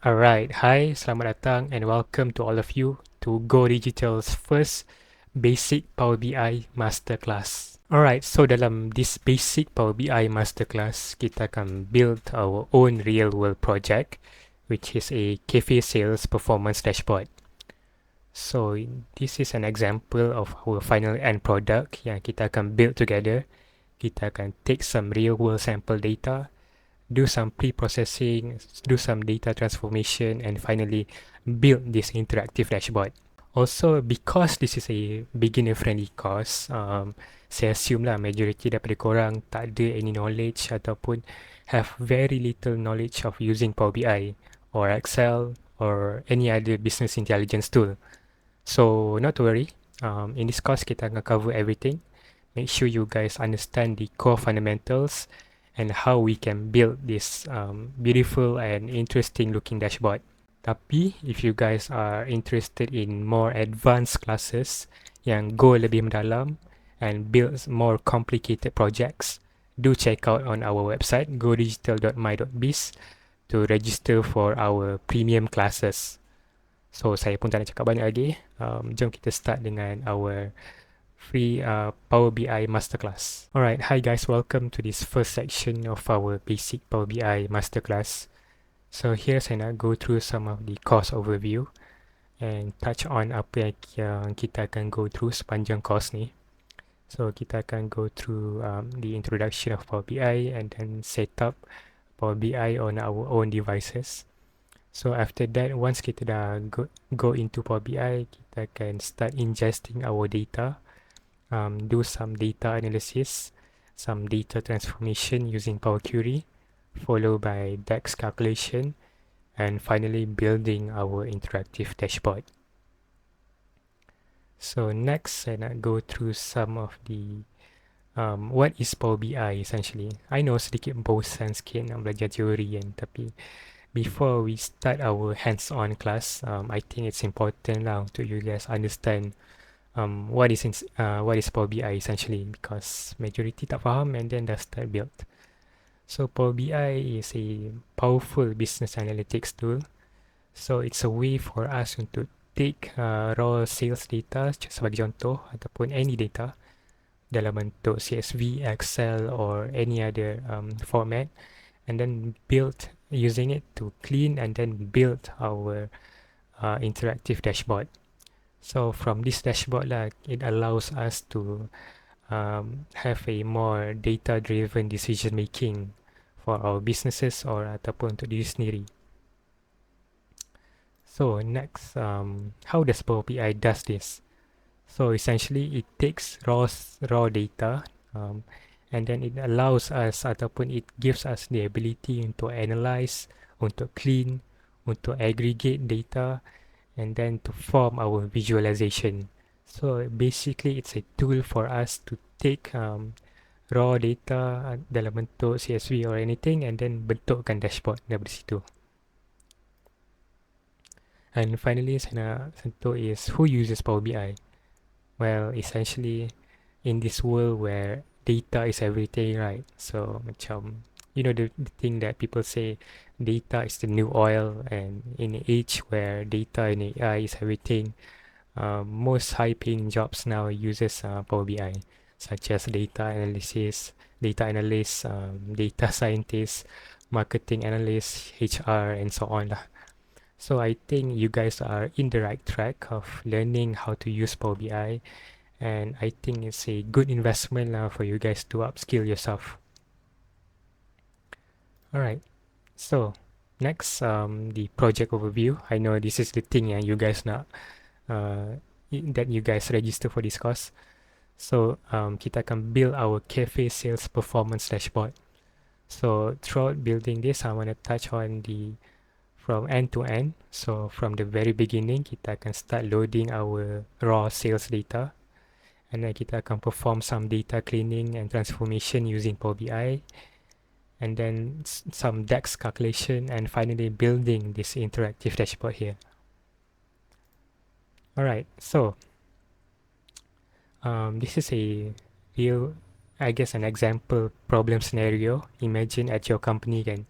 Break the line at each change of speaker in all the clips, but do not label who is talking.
Alright, hi, selamat datang and welcome to all of you to Go Digital's first Basic Power BI Masterclass. Alright, so dalam this Basic Power BI Masterclass, kita akan build our own real-world project, which is a cafe sales performance dashboard. So this is an example of our final end product yang kita akan build together. Kita akan take some real-world sample data, do some pre-processing, do some data transformation, and finally build this interactive dashboard. Also, because this is a beginner-friendly course, saya assume lah majority daripada korang tak ada any knowledge ataupun have very little knowledge of using Power BI or Excel or any other business intelligence tool. So, not to worry. In this course, kita akan cover everything. Make sure you guys understand the core fundamentals and how we can build this beautiful and interesting looking dashboard. Tapi if you guys are interested in more advanced classes yang go lebih mendalam and build more complicated projects, do check out on our website godigital.my.biz to register for our premium classes. So saya pun tak nak cakap banyak lagi. Jom kita start dengan our free Power BI Masterclass. Alright, hi guys, welcome to this first section of our basic Power BI Masterclass. So here saya nak go through some of the course overview and touch on apa yang kita akan go through sepanjang course ni. So kita akan go through the introduction of Power BI and then set up Power BI on our own devices. So after that, once kita dah go into Power BI, kita akan start ingesting our data, do some data analysis, some data transformation using Power Query, followed by DAX calculation, and finally building our interactive dashboard. So next, saya nak go through some of the what is Power BI essentially. I know sedikit bosan sikit nak belajar teori kan, tapi before we start our hands-on class, I think it's important lah untuk you guys understand what is Power BI essentially, because majority tak faham and then dah start build. So Power BI is a powerful business analytics tool. So it's a way for us untuk take raw sales data sebagai contoh ataupun any data dalam bentuk CSV, Excel or any other format, and then build using it to clean and then build our interactive dashboard. So from this dashboard lah, it allows us to have a more data-driven decision making for our businesses or ataupun untuk diri sendiri. So next, how does Power BI does this? So essentially, it takes raw data and then it allows us ataupun it gives us the ability untuk analyze, untuk clean, untuk aggregate data, and then to form our visualization. So basically, it's a tool for us to take raw data dalam bentuk CSV or anything and then bentukkan dashboard dari situ. And finally, saya nak sentuh is who uses Power BI? Well, essentially, in this world where data is everything, right? So macam, you know, the thing that people say, data is the new oil, and in an age where data and AI is everything, most high-paying jobs now uses Power BI, such as data analysis, data analysts, data scientists, marketing analysts, HR, and so on lah. So I think you guys are in the right track of learning how to use Power BI, and I think it's a good investment for you guys to upskill yourself. Alright, so next, the project overview. I know this is the thing you guys nak that you guys register for this course. So kita akan build our cafe sales performance dashboard. So throughout building this, I want to touch on the from end to end. So from the very beginning, kita akan start loading our raw sales data, and then kita akan perform some data cleaning and transformation using Power BI, and then some DAX calculation, and finally building this interactive dashboard here. Alright, so this is a real, I guess, an example problem scenario. Imagine at your company kan,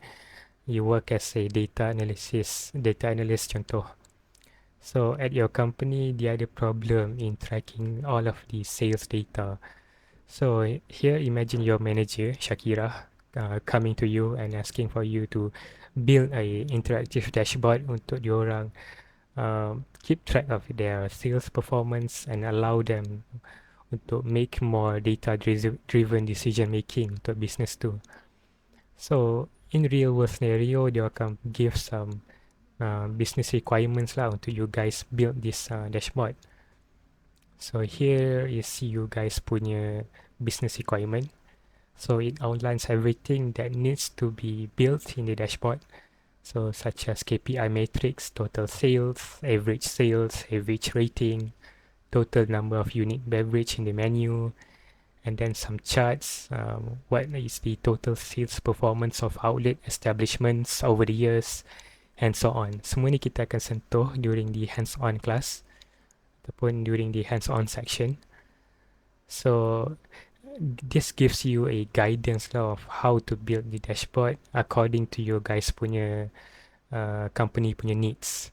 you work as a data analyst contoh. So at your company, the other problem in tracking all of the sales data. So here, imagine your manager, Shakira, coming to you and asking for you to build a interactive dashboard untuk diorang keep track of their sales performance and allow them untuk make more data-driven decision making untuk business too. So in real world scenario, they akan give some business requirements lah untuk you guys build this dashboard. So here is you guys punya business requirement. So it outlines everything that needs to be built in the dashboard. So such as KPI metrics, total sales, average rating, total number of unique beverage in the menu, and then some charts. What is the total sales performance of outlet establishments over the years, and so on. Semua ni kita akan sentuh during the hands-on class ataupun during the hands-on section. So this gives you a guidance lah of how to build the dashboard according to your guys punya company punya needs.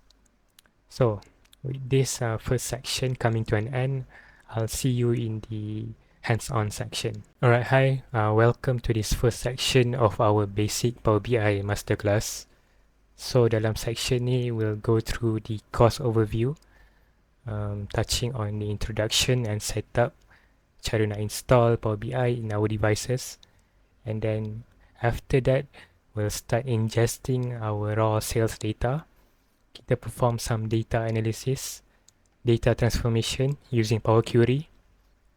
So with this first section coming to an end, I'll see you in the hands-on section. Alright, hi, welcome to this first section of our basic Power BI masterclass. So dalam section ni, we'll go through the course overview, touching on the introduction and setup, cara nak install Power BI in our devices, and then after that, we'll start ingesting our raw sales data. Kita perform some data analysis, data transformation using Power Query,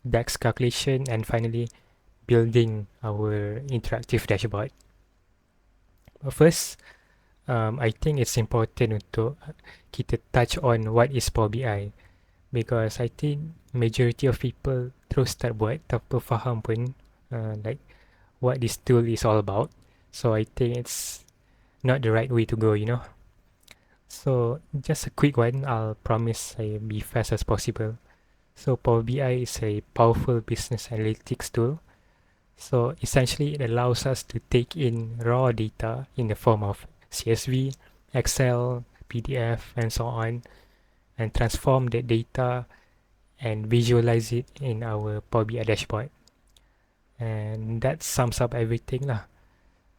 DAX calculation, and finally building our interactive dashboard. But first, I think it's important untuk kita touch on what is Power BI, because I think majority of people terus start buat tanpa faham pun like what this tool is all about. So I think it's not the right way to go, you know. So just a quick one, I'll promise I'll be fast as possible. So Power BI is a powerful business analytics tool. So essentially it allows us to take in raw data in the form of CSV, Excel, PDF, and so on, and transform that data and visualize it in our Power BI dashboard. And that sums up everything lah.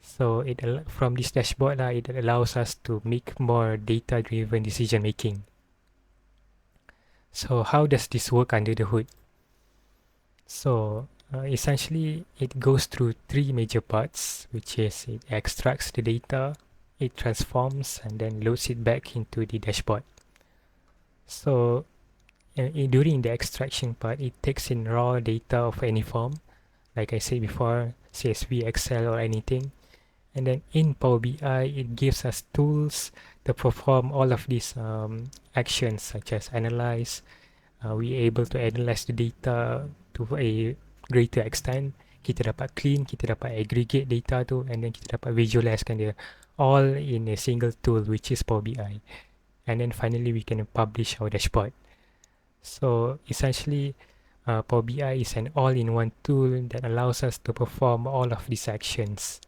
So from this dashboard lah, it allows us to make more data-driven decision making. So how does this work under the hood? So essentially it goes through three major parts, which is it extracts the data, it transforms, and then loads it back into the dashboard. So during the extraction part, it takes in raw data of any form, like I said before, CSV, Excel, or anything. And then in Power BI, it gives us tools to perform all of these actions, such as analyze. We're able to analyze the data to a greater extent. Kita dapat clean, kita dapat aggregate data tu, and then kita dapat visualizekan dia all in a single tool, which is Power BI. And then finally, we can publish our dashboard. So essentially, Power BI is an all-in-one tool that allows us to perform all of these actions.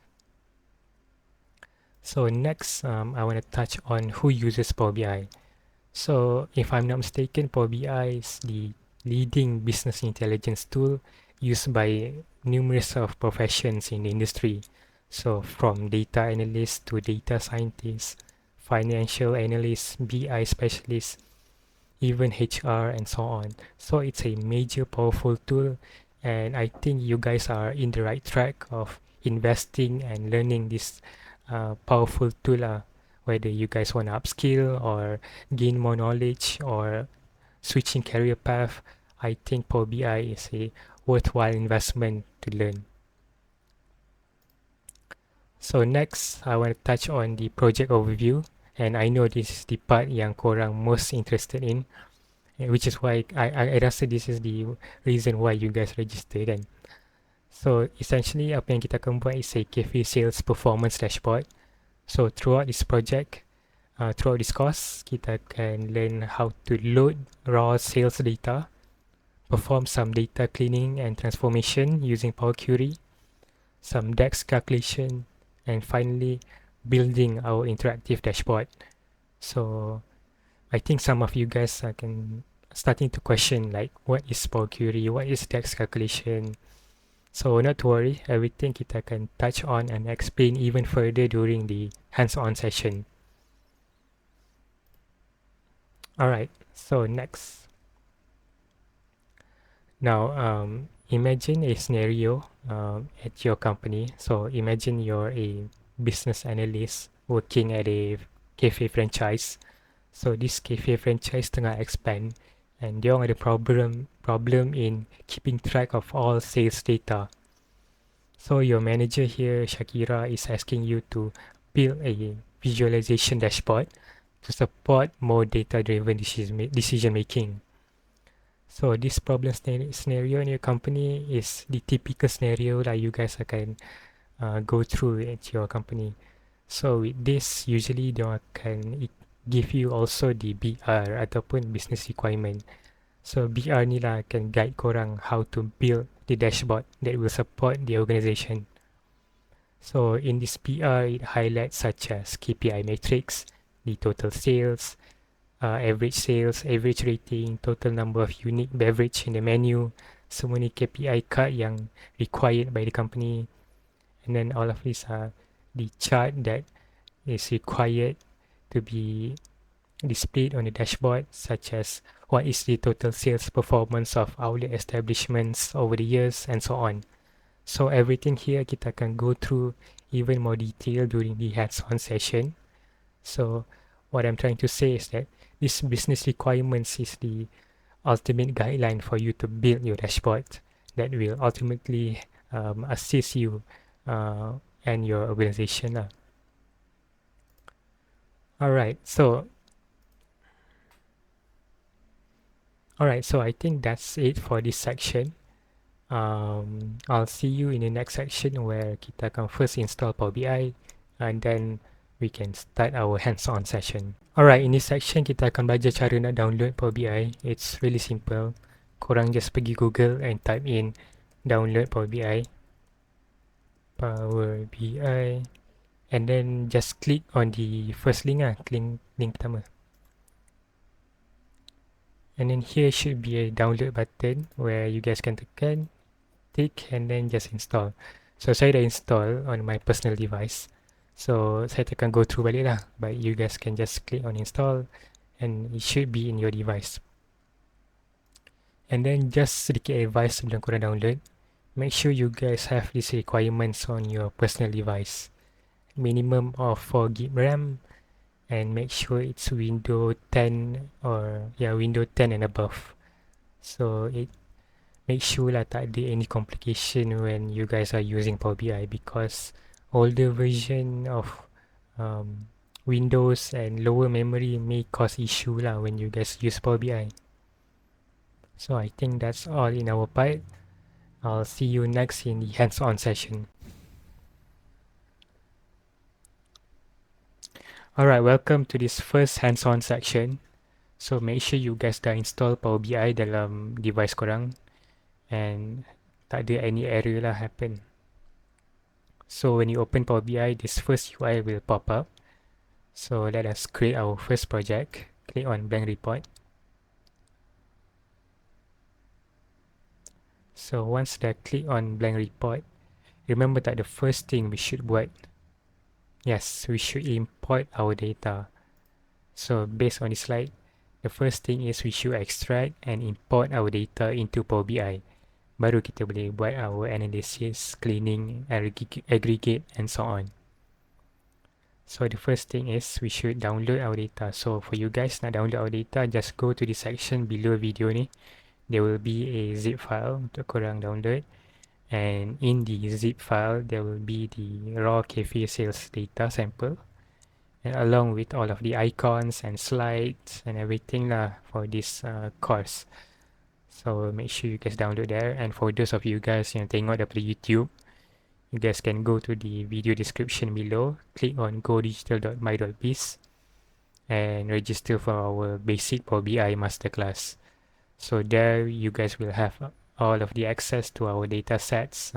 So next, I want to touch on who uses Power BI. So if I'm not mistaken, Power BI is the leading business intelligence tool used by numerous of professions in the industry. So from data analysts to data scientists, financial analysts, BI specialists, even HR, and so on. So it's a major powerful tool, and I think you guys are in the right track of investing and learning this powerful tool, whether you guys want to upskill or gain more knowledge or switching career path. I think Power BI is a worthwhile investment to learn. So next, I want to touch on the project overview, and I know this is the part yang korang most interested in, which is why I rasa this is the reason why you guys register kan. So essentially apa yang kita akan buat is a cafe sales performance dashboard. So throughout this project, throughout this course, kita akan learn how to load raw sales data, perform some data cleaning and transformation using Power Query, some DAX calculation, and finally building our interactive dashboard. So I think some of you guys are starting to question like what is Power Query, what is DAX calculation. So not to worry, everything kita akan touch on and explain even further during the hands-on session. Alright, so next. Now, imagine a scenario at your company. So imagine you're a business analyst working at a cafe franchise. So this cafe franchise tengah expand and dia ada problem in keeping track of all sales data. So your manager here, Shakira, is asking you to build a visualization dashboard to support more data-driven decision making. So this problem scenario in your company is the typical scenario that you guys akan go through at your company. So with this, usually they akan give you also the BR ataupun business requirement. So BR ni lah akan guide korang how to build the dashboard that will support the organization. So in this BR, it highlights such as KPI metrics, the total sales, average sales, average rating, total number of unique beverage in the menu, semua ni KPI card yang required by the company. And then all of these are the chart that is required to be displayed on the dashboard, such as what is the total sales performance of outlet establishments over the years and so on. So everything here kita akan go through even more detail during the hands-on session. So what I'm trying to say is that this business requirements is the ultimate guideline for you to build your dashboard that will ultimately assist you and your organization. Alright, so I think that's it for this section. I'll see you in the next section where kita akan first install Power BI and then we can start our hands-on session. Alright, in this section kita akan belajar cara nak download Power BI. It's really simple. Korang just pergi Google and type in download Power BI. Power BI. And then just click on the first link link pertama. And then here should be a download button where you guys can tekan, tick and then just install. So saya dah install on my personal device. So saya tekan go through balik lah, but you guys can just click on install and it should be in your device. And then just sedikit advice sebelum korang download, make sure you guys have these requirements on your personal device. Minimum of 4 GB RAM and make sure it's Windows 10 or Windows 10 and above. So it make sure lah tak ada any complication when you guys are using Power BI, because older version of Windows and lower memory may cause issue lah when you guys use Power BI. So I think that's all in our part. I'll see you next in the hands-on session. Alright, welcome to this first hands-on section. So make sure you guys dah install Power BI dalam device korang and tak ada any error lah happen. So when you open Power BI, this first UI will pop up. So let us create our first project. Click on blank report. So once dah click on blank report, remember that the first thing we should buat, yes, we should import our data. So based on this slide, the first thing is we should extract and import our data into Power BI. Baru kita boleh buat our analysis, cleaning, aggregate and so on. So the first thing is we should download our data. So for you guys nak download our data, just go to the section below video ni. There will be a zip file untuk korang download. And in the zip file, there will be the raw cafe sales data sample. And along with all of the icons and slides and everything lah for this course. So make sure you guys download there. And for those of you guys yang tengok daripada YouTube, you guys can go to the video description below, click on godigital.my.biz and register for our basic Power BI masterclass. So there you guys will have all of the access to our data sets,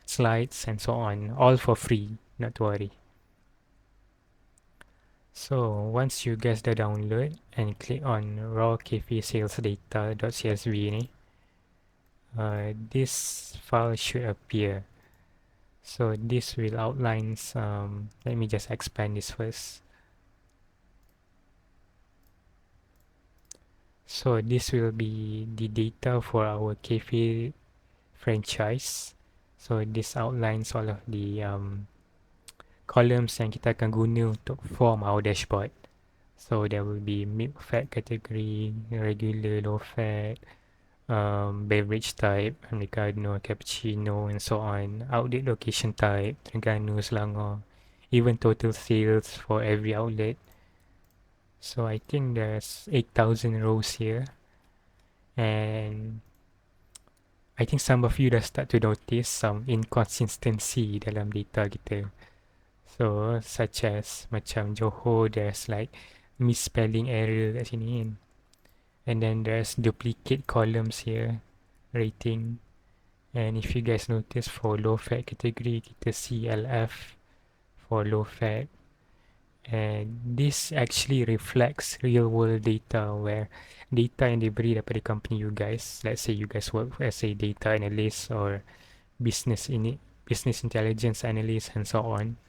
slides and so on, all for free, not to worry. So once you guys dah download and click on raw cafe sales data.csv ni, this file should appear. So this will outline some, let me just expand this first. So this will be the data for our cafe franchise. So this outlines all of the columns yang kita akan guna untuk form our dashboard. So there will be milk fat category, regular, low fat, beverage type, Americano, cappuccino, and so on. Outlet location type, Terengganu, Selangor. Even total sales for every outlet. So I think there's 8,000 rows here. And I think some of you dah start to notice some inconsistency dalam data kita. So such as macam Johor, there's like misspelling error kat sini kan. And then there's duplicate columns here, rating. And if you guys notice for low fat category, kita CLF for low fat. And this actually reflects real world data where data yang diberi daripada company you guys, let's say you guys work as a data analyst or business intelligence analyst and so on.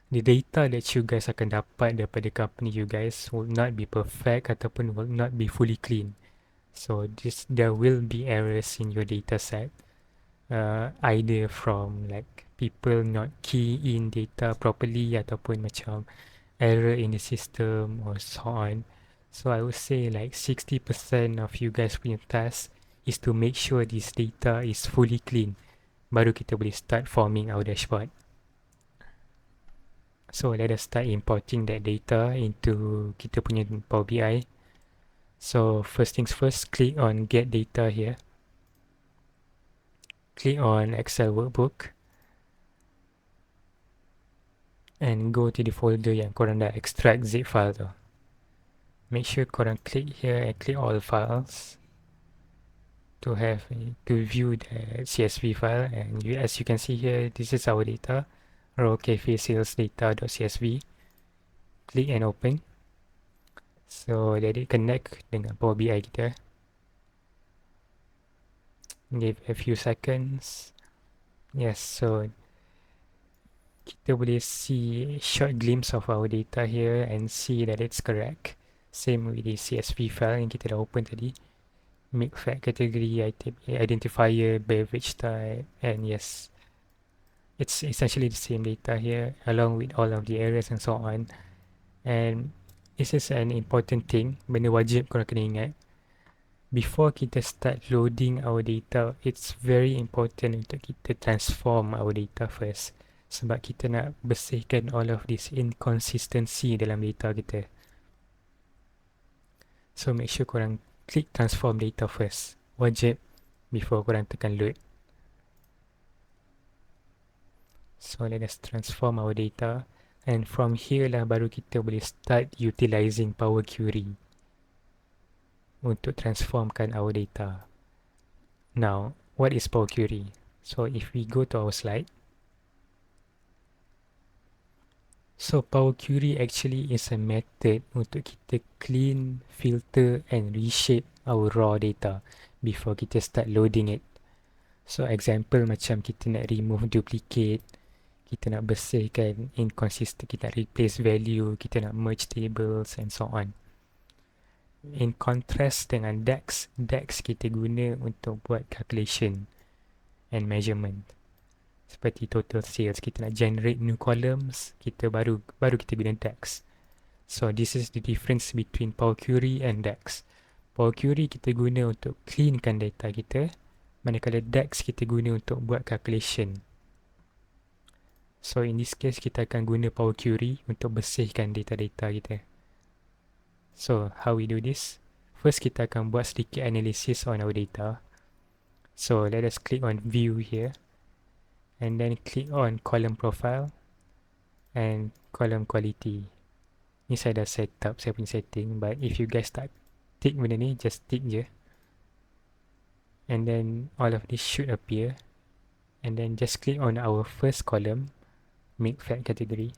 The data that you guys akan dapat daripada company you guys will not be perfect ataupun will not be fully clean. So there will be errors in your data set, either from like people not key in data properly ataupun macam error in the system or so on. So I would say like 60% of you guys punya task is to make sure this data is fully clean. Baru kita boleh start forming our dashboard. So let us start importing that data into kita punya Power BI. So first things first, click on get data here. Click on Excel workbook. And go to the folder yang korang dah extract zip file tu. Make sure korang click here and click all files to view the CSV file. And as you can see here, this is our data, raw cafe sales data.csv. Click and open. So let it connect dengan Power BI kita. Give a few seconds. Yes, so kita boleh see short glimpse of our data here and see that it's correct. Same with the CSV file yang kita dah open tadi. Milk fat category, identifier, beverage type, and yes, it's essentially the same data here along with all of the errors and so on. And this is an important thing, benda wajib korang kena ingat. Before kita start loading our data, it's very important untuk kita transform our data first. Sebab kita nak bersihkan all of this inconsistency dalam data kita. So make sure korang click transform data first. Wajib before korang tekan load. So let us transform our data. And from here lah baru kita boleh start utilizing Power Query untuk transformkan our data. Now, what is Power Query? So if we go to our slide. So Power Query actually is a method untuk kita clean, filter and reshape our raw data before kita start loading it. So example macam kita nak remove duplicate, kita nak bersihkan inconsistent, kita nak replace value, kita nak merge tables and so on. In contrast dengan DAX, DAX kita guna untuk buat calculation and measurement. Seperti total sales, kita nak generate new columns, kita baru kita guna DAX. So this is the difference between Power Query and DAX. Power Query kita guna untuk cleankan data kita, manakala DAX kita guna untuk buat calculation. So in this case kita akan guna Power Query untuk bersihkan data-data kita. So how we do this? First kita akan buat sedikit analysis on our data. So let us click on view here. And then click on column profile and column quality. Ni saya dah set up saya punya setting, but if you guys tak tick benda ni, just tick je. And then all of this should appear. And then just click on our first column, milk fat category.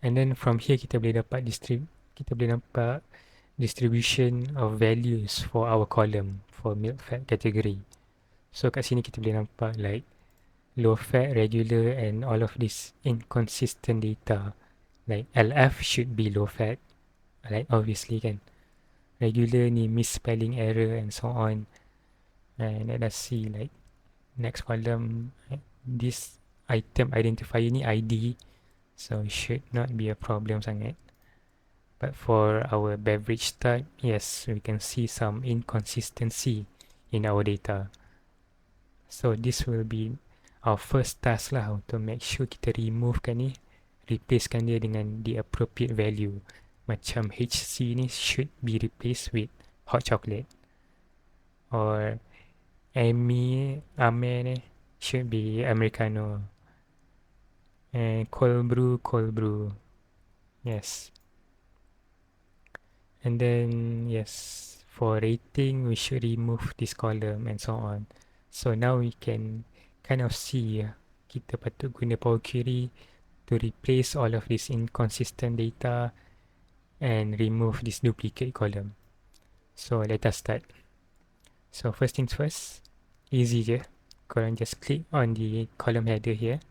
And then from here kita boleh dapat distribution of values for our column for milk fat category. So kat sini kita boleh nampak like low fat, regular and all of this inconsistent data. Like LF should be low fat, like obviously kan. Regular ni misspelling error and so on. And let us see like next column, this item identifier ni ID, so it should not be a problem sangat. But for our beverage type, yes, we can see some inconsistency in our data. So this will be our first task lah untuk make sure kita removekan ni, replacekan dia dengan the appropriate value. Macam HC ni should be replaced with hot chocolate, or Ame ni should be Americano, and cold brew. Yes. And then yes, for rating we should remove this column and so on. So now we can kind of see kita patut guna Power Query to replace all of this inconsistent data and remove this duplicate column. So let us start. So first things first, easy je. Korang just click on the column header here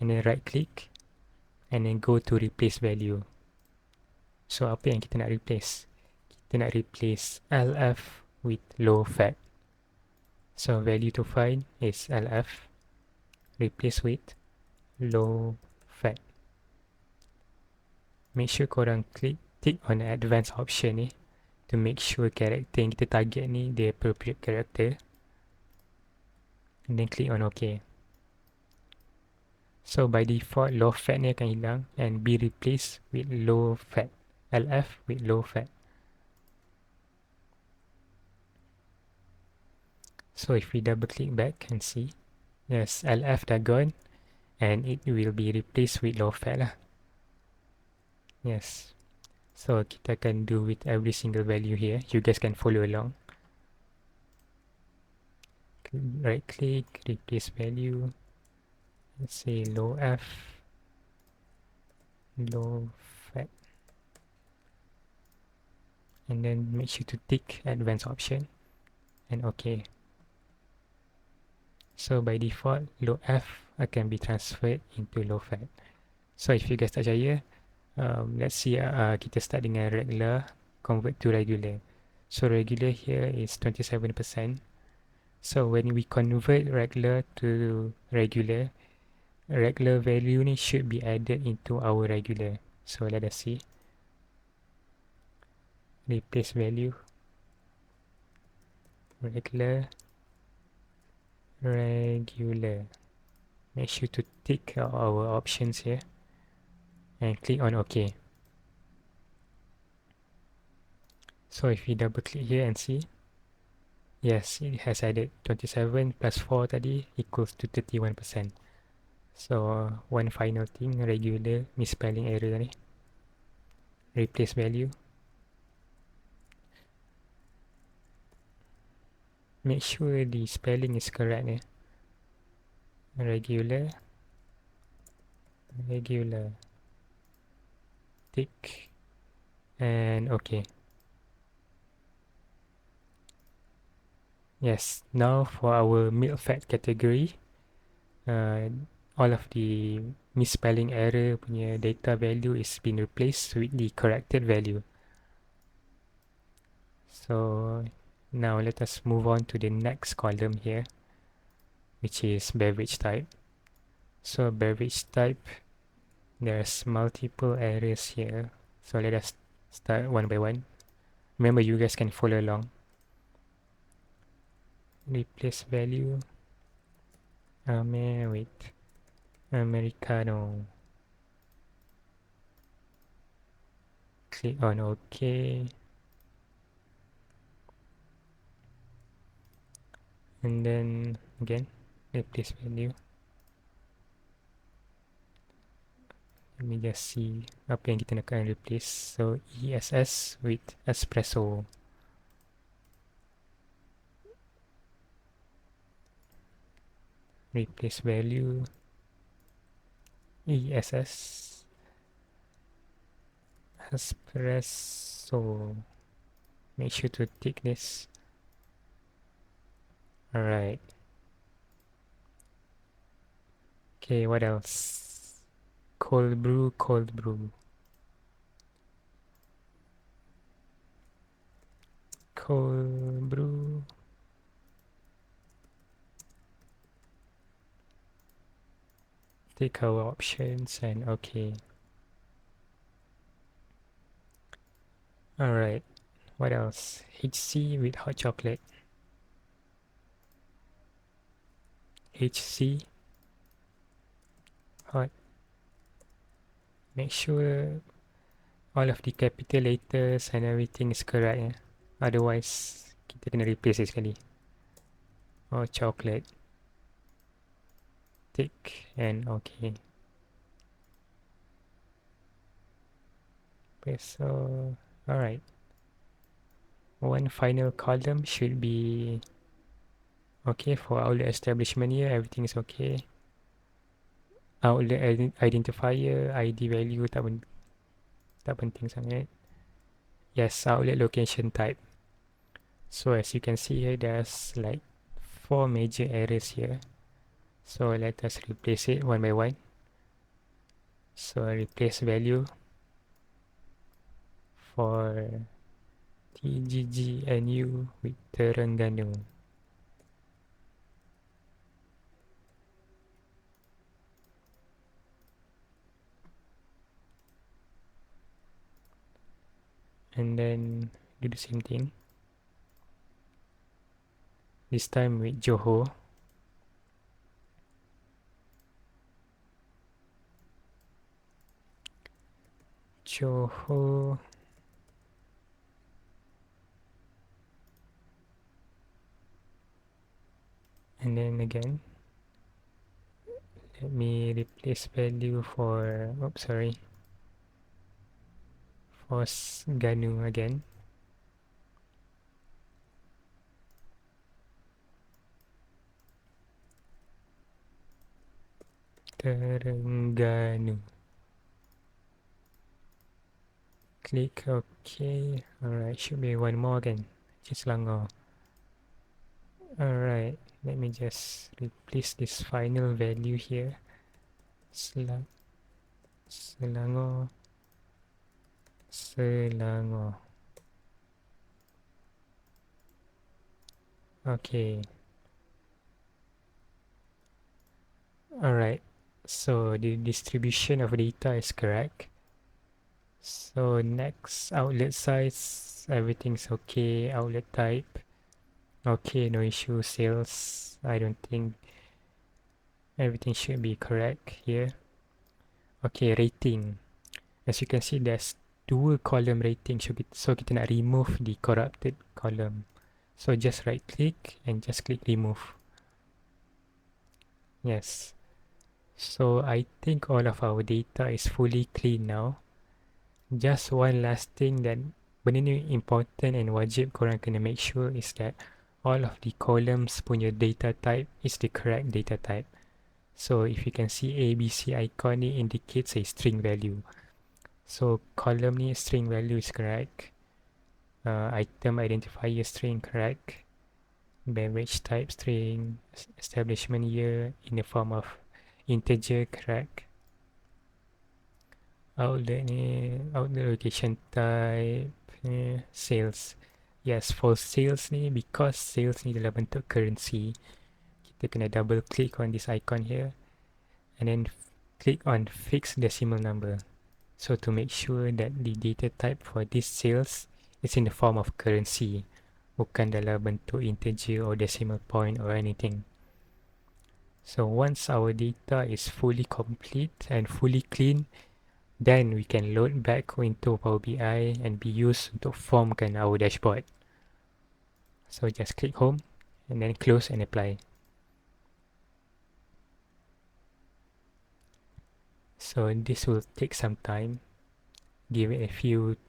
and then right click and then go to replace value. So apa yang kita nak replace? Kita nak replace LF with low fat. So value to find is LF, replace with low fat. Make sure korang tick on the advanced option ni to make sure character yang kita target ni the appropriate character. And then click on OK. So by default low fat ni akan hilang and be replaced with low fat. LF with low fat. So if we double click back and see, yes, LF dah gone and it will be replaced with low fat lah. Yes. So kita akan do with every single value here. You guys can follow along. Right click, replace value. Let's say low F, low fat. And then make sure to tick advanced option and OK. So by default, low F akan be transferred into low fat. So if you guys tak percaya, let's see kita start dengan regular, convert to regular. So regular here is 27%. So when we convert regular to regular value ni should be added into our regular. So let us see. Replace value. Regular. Make sure to tick our options here and click on OK. So if we double click here and see, yes, it has added 27 plus 4 tadi equals to 31%. So one final thing, regular misspelling error ni. Replace value. Make sure the spelling is correct eh. Regular. Tick. And OK. Yes, now for our milk fat category, all of the misspelling error punya data value is been replaced with the corrected value. So now let us move on to the next column here, which is beverage type. So beverage type, there's multiple errors here. So let us start one by one. Remember, you guys can follow along. Replace value. With Americano. Click on OK. And then again, replace value. Let me just see apa yang kita nak replace. So ESS with espresso. Replace value. ESS. espresso. Make sure to tick this. Alright. Okay, what else? Cold brew, cold brew. Cold brew. Take our options and okay. Alright, what else? HC with hot chocolate. HC hot. Make sure all of the capital letters and everything is correct, ya. Otherwise, kita kena replace sekali. Hot chocolate. Tick and okay. Okay, so alright. One final column should be okay for outlet establishment here. Everything is okay. Outlet identifier, ID value tak penting sangat. Yes, outlet location type. So as you can see here, there's like 4 major errors here. So let us replace it one by one. So replace value for TGGNU with Terengganu. And then do the same thing. This time with Johor. Johor. And then again, let me replace value for, oops, sorry, for Ganu again. Terengganu. Click OK. Alright, should be one more again. Just Selangor. Alright, let me just replace this final value here. Selangor. Selangor. Okay. Alright, so the distribution of data is correct. So next, outlet size, everything's okay. Outlet type, okay, no issue. Sales, I don't think everything should be correct here. Okay, rating. As you can see, there's dual column rating, so kita nak remove the corrupted column. So just right click and just click remove. Yes. So I think all of our data is fully clean now. Just one last thing that benda ni important and wajib korang kena make sure is that all of the columns punya data type is the correct data type. So if you can see ABC icon ni indicates a string value. So column ni string value is correct. Item identifier string correct. Beverage type string. Establishment year in the form of integer correct. Outlet ni, outlet location type, sales. Yes, for sales ni, because sales ni dalam bentuk currency, kita kena double click on this icon here and then click on fixed decimal number. So to make sure that the data type for this sales is in the form of currency, bukan dalam bentuk integer or decimal point or anything. So once our data is fully complete and fully clean, then we can load back into Power BI and be used untuk formkan our dashboard. So just click home and then close and apply. So this will take some time. Give it a few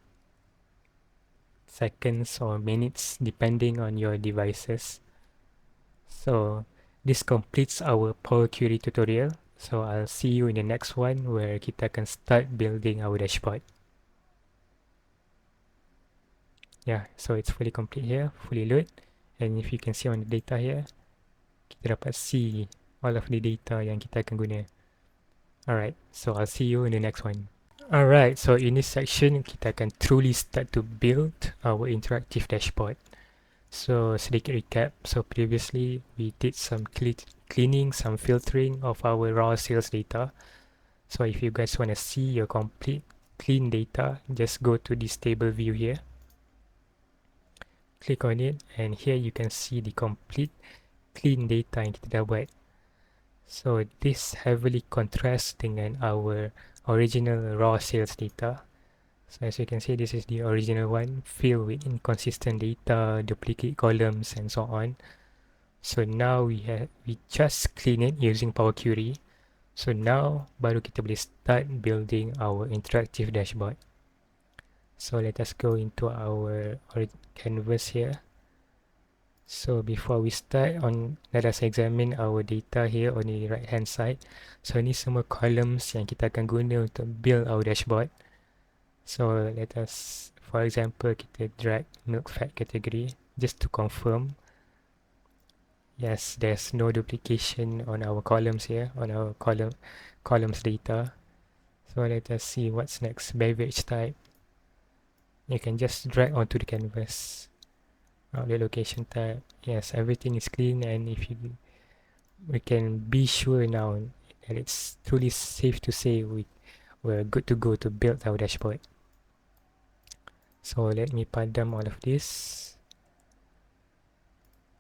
seconds or minutes depending on your devices. So this completes our Power Query tutorial. So I'll see you in the next one where kita akan start building our dashboard. Yeah, so it's fully complete here, fully load. And if you can see on the data here, kita dapat see all of the data yang kita akan guna. Alright, so I'll see you in the next one. Alright, so in this section, kita akan truly start to build our interactive dashboard. So sedikit recap. So previously, we did some cleaning, some filtering of our raw sales data. So if you guys want to see your complete clean data, just go to this table view here. Click on it, and here you can see the complete clean data yang kita dah buat. So this heavily contrasts dengan our original raw sales data. So as you can see, this is the original one, filled with inconsistent data, duplicate columns, and so on. So now we just clean it using Power Query. So now baru kita boleh start building our interactive dashboard. So let us go into our canvas here. So before we start let us examine our data here on the right hand side. So ini semua columns yang kita akan guna untuk build our dashboard. So let us, for example, kita drag milk fat category just to confirm. Yes, there's no duplication on our columns here, on our columns data. So let us see what's next. Beverage type. You can just drag onto the canvas. Outlet location type. Yes, everything is clean, and we can be sure now that it's truly safe to say we're good to go to build our dashboard. So let me padam all of this.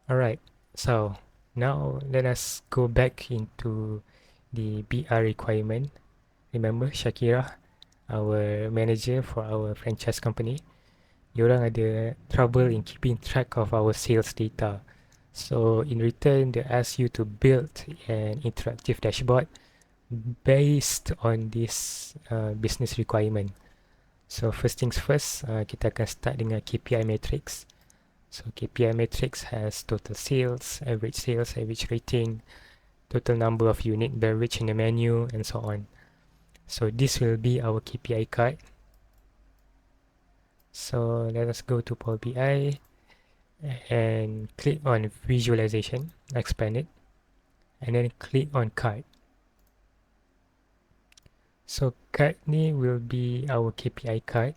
Alright, so now let us go back into the BR requirement. Remember Shakira, our manager for our franchise company, diorang ada trouble in keeping track of our sales data. So in return, they ask you to build an interactive dashboard based on this business requirement. So first things first, kita akan start dengan KPI matrix. So KPI matrix has total sales, average rating, total number of unique beverage in the menu, and so on. So this will be our KPI card. So let us go to Power BI and click on visualization, expand it, and then click on card. So card ni will be our KPI card.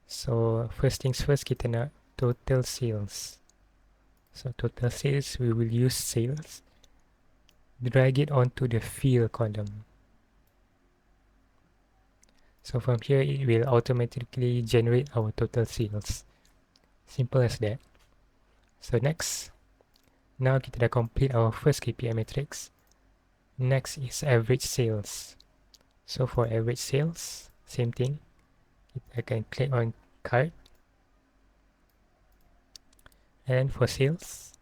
So first things first, kita nak total sales. So total sales, we will use sales. Drag it onto the field column. So from here, it will automatically generate our total sales. Simple as that. So next, now kita dah complete our first KPI matrix. Next is average sales. So for average sales, same thing. I can click on card. And for sales,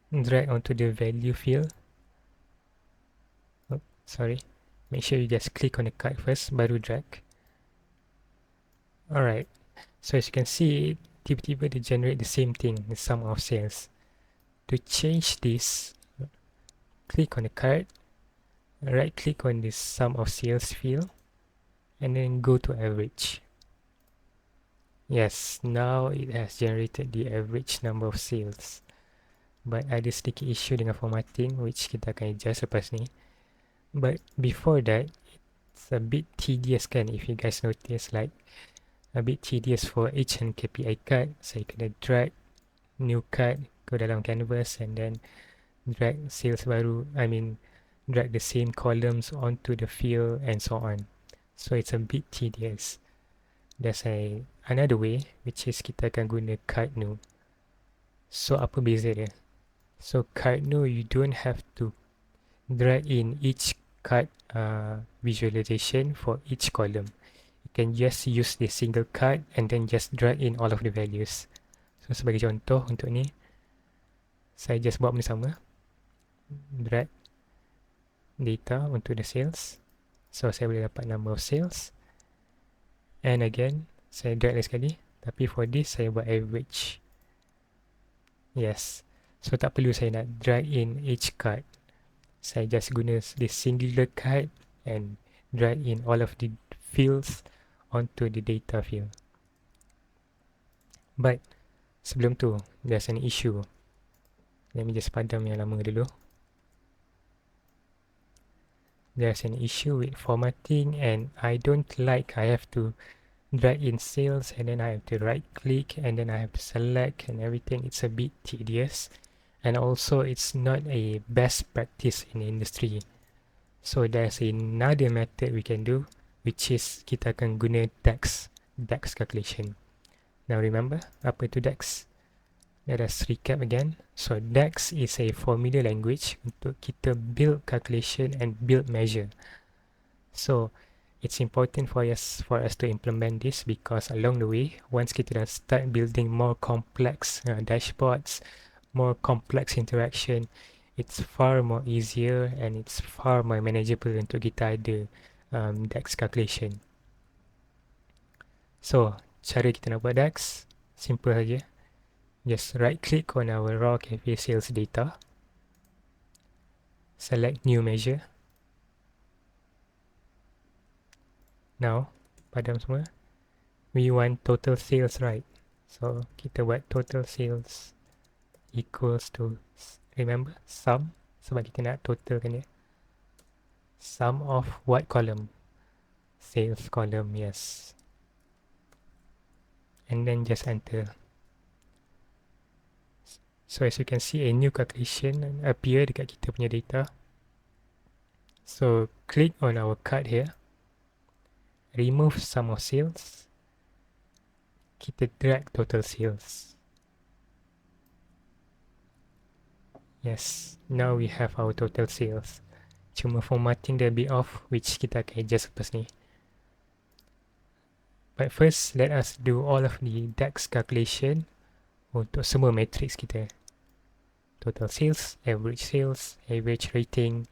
drag onto the value field. Oh, sorry. Make sure you just click on the card first, baru drag. Alright, so as you can see, tiba-tiba they generate the same thing, the sum of sales. To change this, click on the card, right click on the sum of sales field, and then go to average. Yes, now it has generated the average number of sales. But ada sedikit issue dengan formatting, which kita akan adjust lepas ni. But before that, it's a bit tedious kan, if you guys notice, like a bit tedious for each and KPI card. Saya kena drag new card ke dalam canvas and then drag sales baru, drag the same columns onto the field and so on. So it's a bit tedious. There's another way, which is kita akan guna card new. So apa beza dia? So card new, you don't have to drag in each card visualization for each column. You can just use the single card and then just drag in all of the values. So sebagai contoh untuk ni, saya just buat benda sama. Drag data untuk the sales. So saya boleh dapat number of sales. And again, saya drag lagi sekali. Tapi for this, saya buat average. Yes. So tak perlu saya nak drag in each card. Saya just guna the singular card and drag in all of the fields onto the data field. But sebelum tu, there's an issue. Let me just padam yang lama dulu. There's an issue with formatting, and I don't like I have to drag in sales and then I have to right click and then I have to select and everything. It's a bit tedious, and also it's not a best practice in the industry. So there's another method we can do, which is kita akan guna DAX calculation. Now remember apa itu DAX? Let us recap again. So DAX is a formula language untuk kita build calculation and build measure. So it's important for us to implement this, because along the way, once kita dah start building more complex dashboards, more complex interaction, it's far more easier and it's far more manageable untuk kita ada DAX calculation. So cara kita nak buat DAX simple saja. Just right click on our raw cafe sales data, select new measure. Now padam semua. We want total sales, right? So kita buat total sales equals to, remember, sum, sebab kita nak totalkan dia. Sum of what column? Sales column, yes. And then just enter. So as you can see, a new calculation appear dekat kita punya data. So click on our card here, remove sum of sales, kita drag total sales. Yes, now we have our total sales. Cuma formatting dia a bit off, which kita akan adjust lepas ni. But first, let us do all of the DAX calculation untuk semua matrix kita. Total sales, average rating,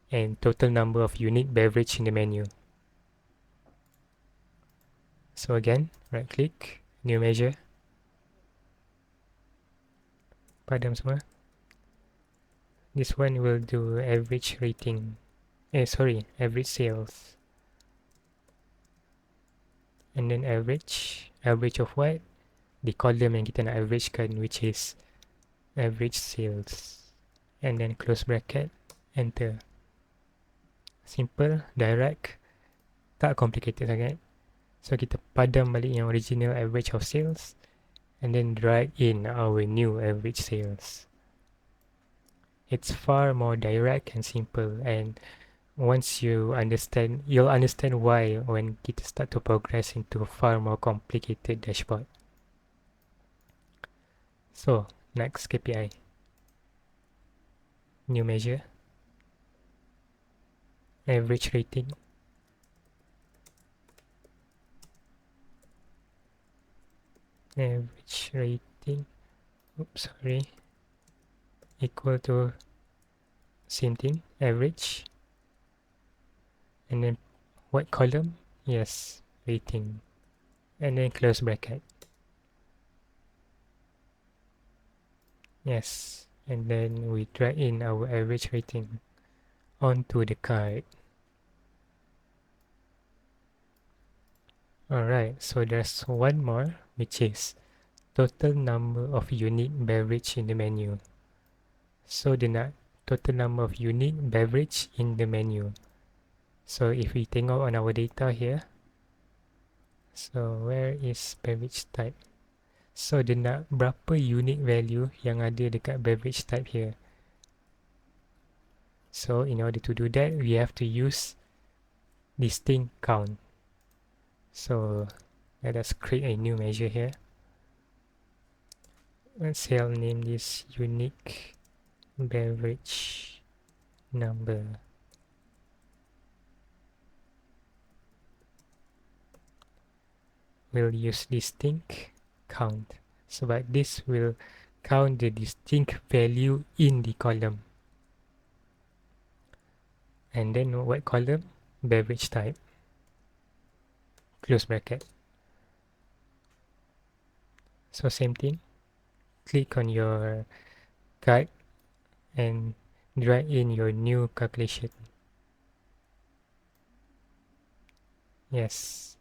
and total number of unique beverage in the menu. So again, right click, new measure. Padam semua. This one will do average rating. Average sales. And then average of what? The column yang kita nak average kan, which is average sales. And then close bracket, enter. Simple, direct, tak complicated sangat. So kita padam balik yang original average of sales and then drag in our new average sales. It's far more direct and simple, and once you understand, you'll understand why when kita start to progress into a far more complicated dashboard. So next KPI, new measure, average rating, equal to same thing, average, and then what column? Yes, rating, and then close bracket. Yes, and then we drag in our average rating onto the card. Alright, so there's one more, which is total number of unique beverage in the menu. So the total number of unique beverage in the menu. So if we tengok on our data here, so where is beverage type? So dia nak berapa unique value yang ada dekat beverage type here. So in order to do that, we have to use distinct count. So let us create a new measure here. Let's say I'll name this unique beverage number. We'll use distinct count, so that this will count the distinct value in the column. And then what column? Beverage type. Close bracket. So same thing, click on your card and drag in your new calculation. Yes.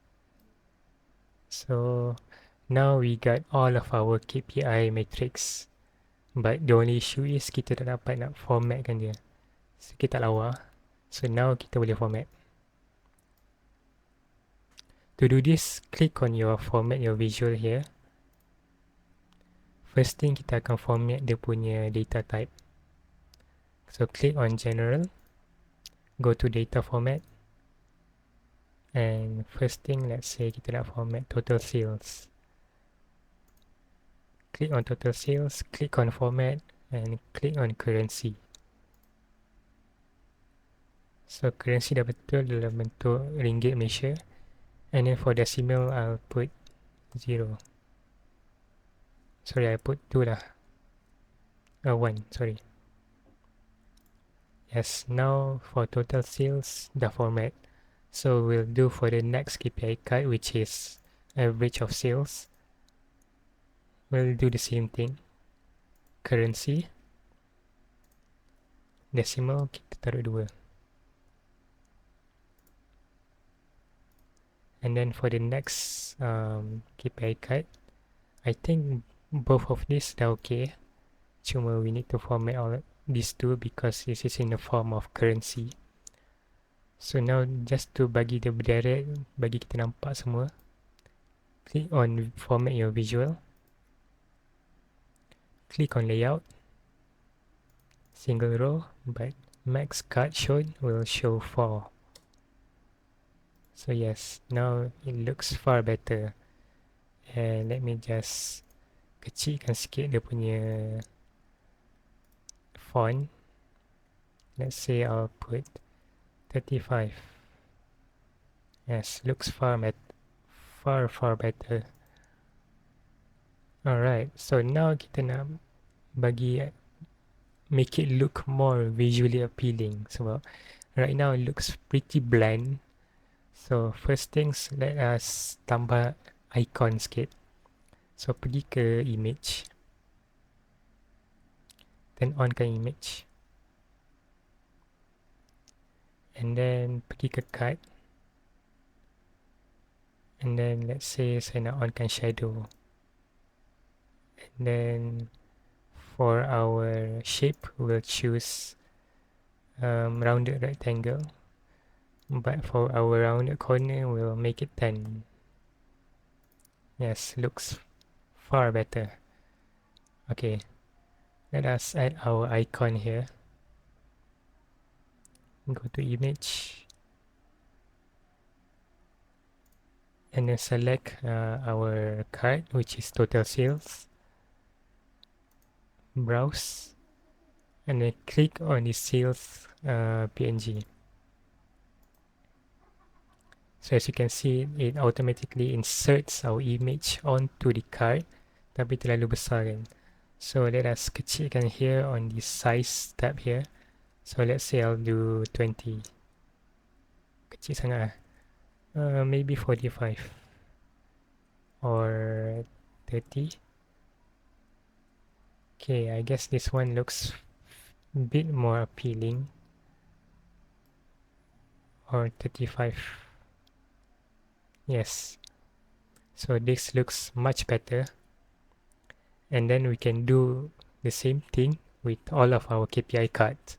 So Now we got all of our KPI matrix. But the only issue is kita tak dapat nak formatkan dia. So kita lawa. So now kita boleh format. To do this, click on your format your visual here. First thing kita akan format dia punya data type. So click on general. Go to data format. And first thing, let's say kita nak format total sales. Click on total sales, click on format, and click on currency. So currency dah betul dalam bentuk ringgit Malaysia. And then for decimal, I'll put 0. Sorry, I put 2 lah. 1, sorry. Yes, now for total sales, the format. So we'll do for the next KPI card, which is average of sales. We'll do the same thing. Currency. Decimal, kita taruh 2. And then for the next KPI card, I think both of these dah okay. Cuma we need to format all these two because this is in the form of currency. So now just to bagi dia berderet, bagi kita nampak semua, click on format your visual. Click on layout. Single row, but max card shown will show 4. So yes, now it looks far better. And let me just kecilkan sikit dia punya font. Let's say I'll put 35. Yes, looks far better. Alright, so now kita nak bagi make it look more visually appealing. So right now it looks pretty bland. So first things, let us tambah icon sikit. So pergi ke image, then onkan image, and then pergi ke card, and then let's say saya nak onkan shadow, and then for our shape we'll choose rounded rectangle, but for our rounded corner we'll make it 10. Yes, looks far better. Okay, let us add our icon here. Go to image, and then select our card, which is total sales. Browse, and then click on the sales PNG. So as you can see, it automatically inserts our image onto the card, tapi terlalu besar kan. So let us kecilkan here on the size tab here. So let's say I'll do 20. Kecil sangat lah. Maybe 45 or 30. Okay, I guess this one looks a bit more appealing. Or 35. Yes. So this looks much better. And then we can do the same thing with all of our KPI cards.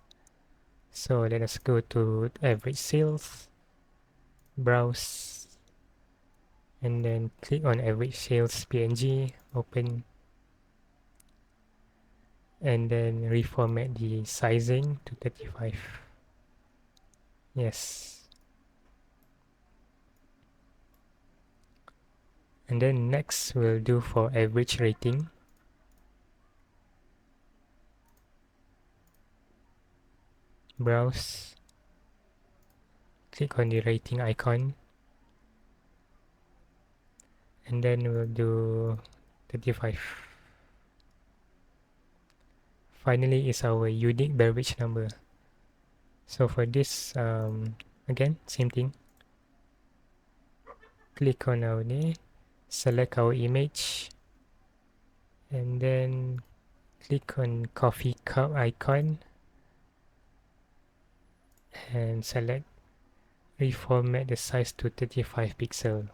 So let us go to average sales, browse, and then click on average sales PNG, open, and then reformat the sizing to 35. Yes. And then next we'll do for average rating. Browse, click on the rating icon, and then we'll do 35. Finally is our unique beverage number. So for this, again, same thing. Click on our name, select our image, and then click on coffee cup icon, and select reformat the size to 35 pixel.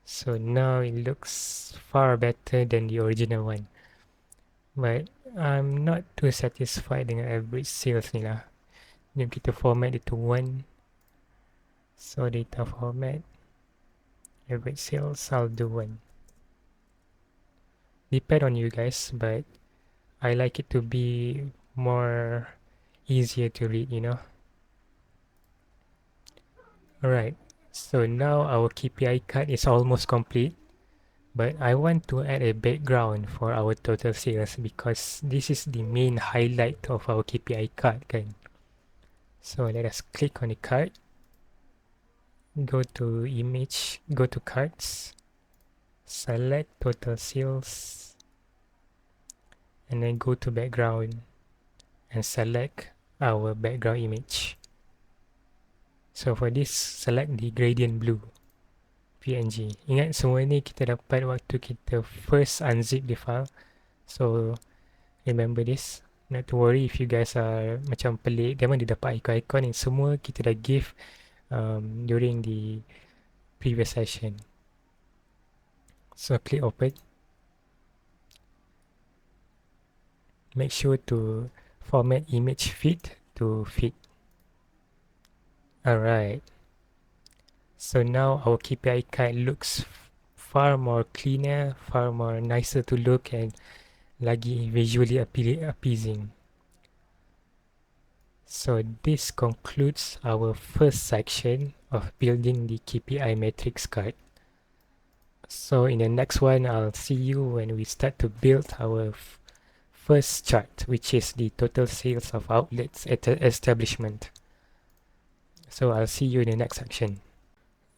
So now it looks far better than the original one. But I'm not too satisfied dengan average sales ni lah. Jom kita format it to 1. So data format, average sales, I'll do 1. Depend on you guys, but I like it to be more easier to read, you know. Alright, so now our KPI card is almost complete, but I want to add a background for our total sales because this is the main highlight of our KPI card, kan? So let us click on the card, go to image, go to cards, select total sales, and then go to background and select our background image. So for this, select the gradient blue PNG. Ingat semua ni kita dapat waktu kita first unzip the file. So remember this. Not to worry if you guys are macam pelik, dia mana dia dapat icon-icon ni, semua kita dah give during the previous session. So click open. Make sure to format image fit to fit. Alright. So now our KPI card looks far more cleaner, far more nicer to look and lagi visually appeasing. So this concludes our first section of building the KPI matrix card. So in the next one, I'll see you when we start to build our first chart, which is the total sales of outlets at the establishment. So I'll see you in the next section.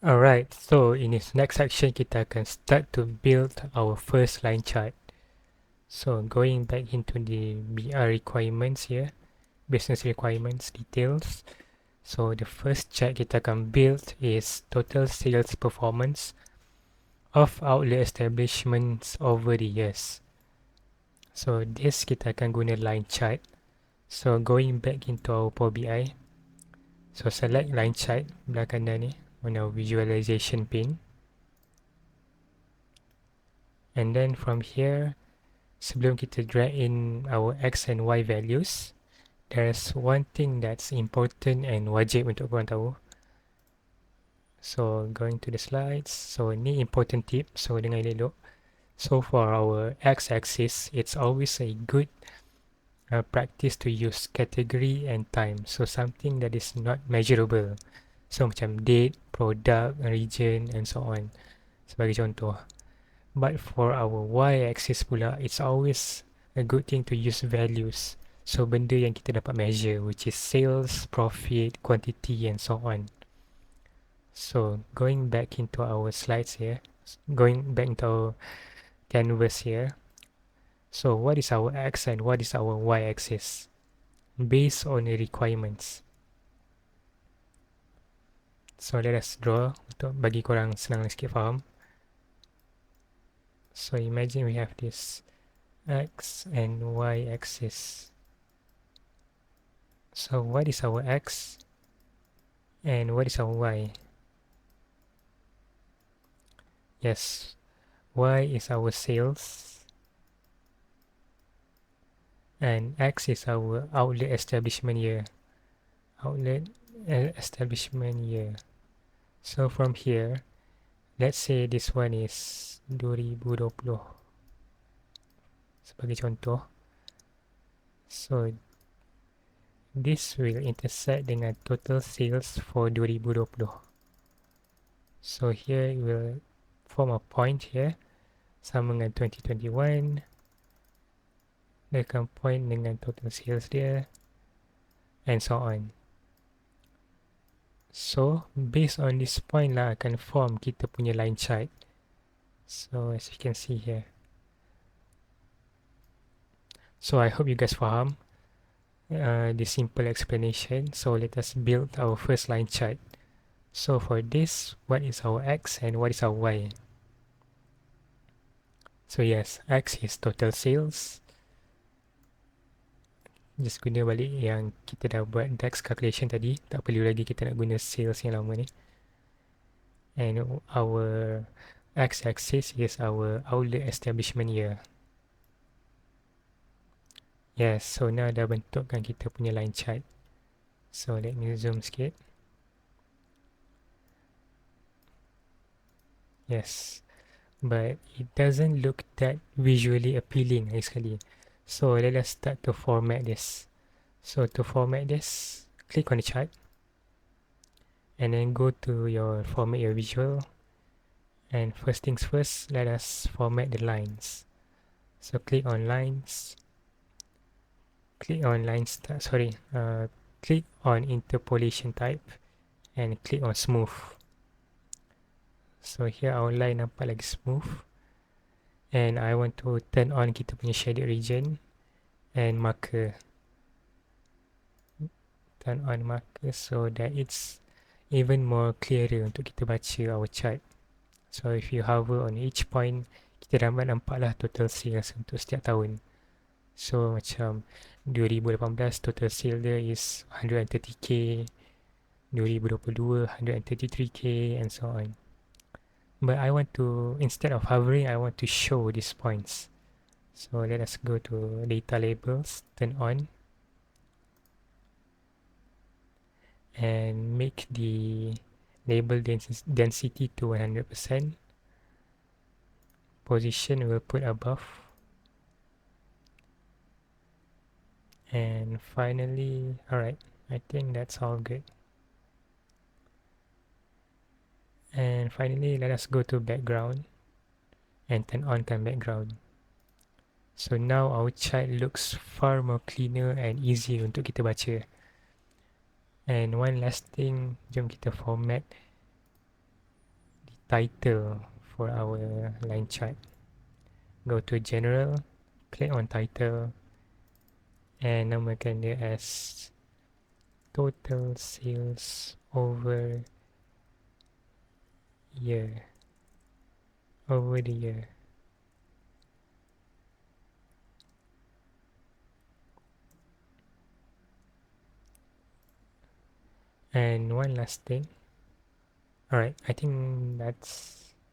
Alright, so in this next section, kita akan start to build our first line chart. So going back into the BR requirements here, business requirements details. So the first chart kita akan build is total sales performance of outlet establishments over the years. So this kita akan guna line chart. So going back into our Power BI, so select line chart belah kanan ni on our visualization pane. And then from here, sebelum kita drag in our X and Y values, there's one thing that's important and wajib untuk korang tahu. So going to the slides, so ni important tip, so dengar elok. So for our X-axis, it's always a good practice to use category and time. So something that is not measurable. So macam date, product, region and so on. Sebagai contoh. But for our Y-axis pula, it's always a good thing to use values. So benda yang kita dapat measure, which is sales, profit, quantity and so on. So going back into our slides here, going back into our canvas here. So what is our X and what is our Y axis? Based on the requirements. So let us draw untuk bagi korang senang sikit faham. So imagine we have this X and Y axis. So what is our X and what is our Y? Yes, Y is our sales and X is our outlet establishment year. Outlet establishment year. So from here, let's say this one is 2020 sebagai contoh. So this will intersect dengan total sales for 2020. So here it will form a point here sama dengan 2021. Dia akan point dengan total sales dia and so on. So based on this point lah akan form kita punya line chart. So as you can see here. So I hope you guys faham this simple explanation. So let us build our first line chart. So for this, what is our X and what is our Y? So yes, X is total sales. Just guna balik yang kita dah buat DAX calculation tadi. Tak perlu lagi kita nak guna sales yang lama ni. And our x-axis is our outlet establishment year. Yes, so now dah bentukkan kita punya line chart. So let me zoom sikit. Yes, but it doesn't look that visually appealing sekali. So let us start to format this. So to format this, click on the chart and then go to your format your visual. And first things first, let us format the lines. So click on lines. Click on lines. Click on interpolation type and click on smooth. So here our line nampak lagi smooth. And I want to turn on kita punya shaded region and marker. Turn on marker so that it's even more clearer untuk kita baca our chart. So if you hover on each point, kita dapat nampaklah total sales untuk setiap tahun. So macam 2018 total sale dia is 130k, 2022 133k and so on. But I want to, instead of hovering, I want to show these points. So let us go to data labels, turn on, and make the label density to 100%. Position we'll put above. And finally, alright, I think that's all good. And finally, let us go to background and turn on kan background. So now our chart looks far more cleaner and easy untuk kita baca. And one last thing, jom kita format the title for our line chart. Go to general, click on title and namakan dia as total sales over year, over the year. And one last thing. Alright, I think that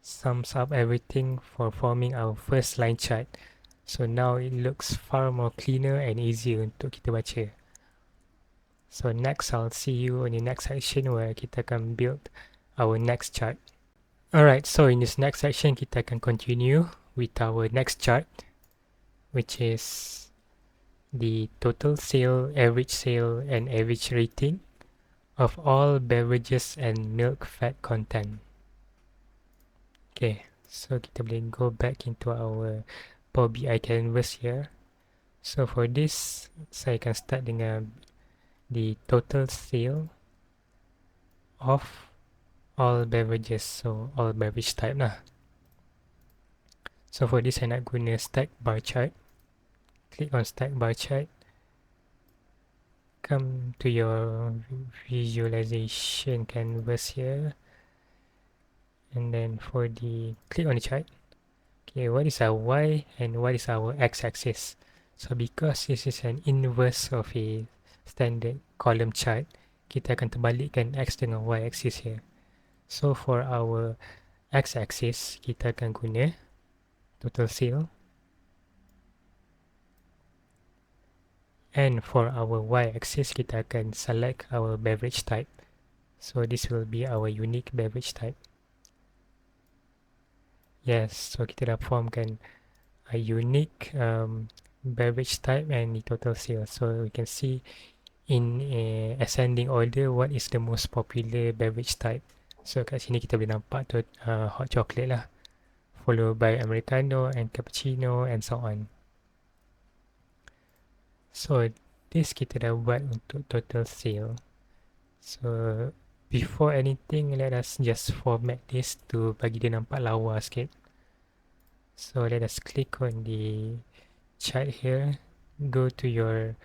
sums up everything for forming our first line chart. So now it looks far more cleaner and easier untuk kita baca. So next, I'll see you in the next section where kita akan build our next chart. Alright, so in this next section, kita akan continue with our next chart, which is the total sale, and average rating of all beverages and milk fat content. Okay, so kita boleh go back into our Power BI canvas here. So for this, saya akan start dengan the total sale of all beverages, so all beverage type lah. So for this, saya nak guna stack bar chart. Click on stack bar chart. Come to your visualization canvas here. And then for the, click on the chart. Okay, what is our Y and what is our X axis? So because this is an inverse of a standard column chart, kita akan terbalikkan X dengan Y axis here. So for our X axis, kita akan guna total sale. And for our Y axis, kita akan select our beverage type. So this will be our unique beverage type. Yes, so kita dah formkan a unique beverage type and the total sale. So we can see in ascending order what is the most popular beverage type. So kat sini kita boleh nampak tu hot chocolate lah, followed by Americano and cappuccino and so on. So this kita dah buat untuk total sale. So before anything, let us just format this to bagi dia nampak lawa sikit. So let us click on the chart here, go to your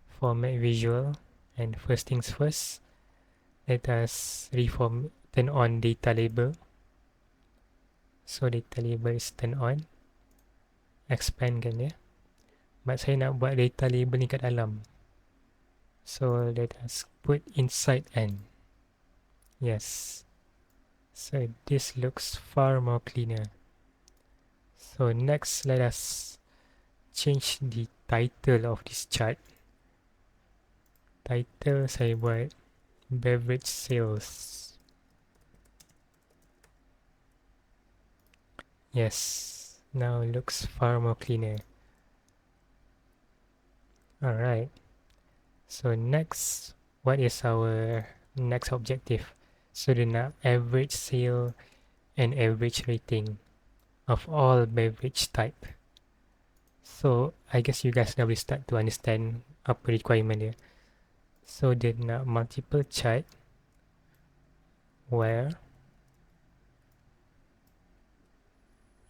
format visual, and first things first, let us turn on data label. So data label is turn on, expand kan dia. But saya nak buat data label ni kat dalam. So let us put inside and. Yes. So this looks far more cleaner. So next, let us change the title of this chart. Title saya buat beverage sales. Yes, now it looks far more cleaner. Alright, so next, what is our next objective? So dia nak average sale and average rating of all beverage type. So I guess you guys now will start to understand apa requirement dia. So dia nak multiple chart where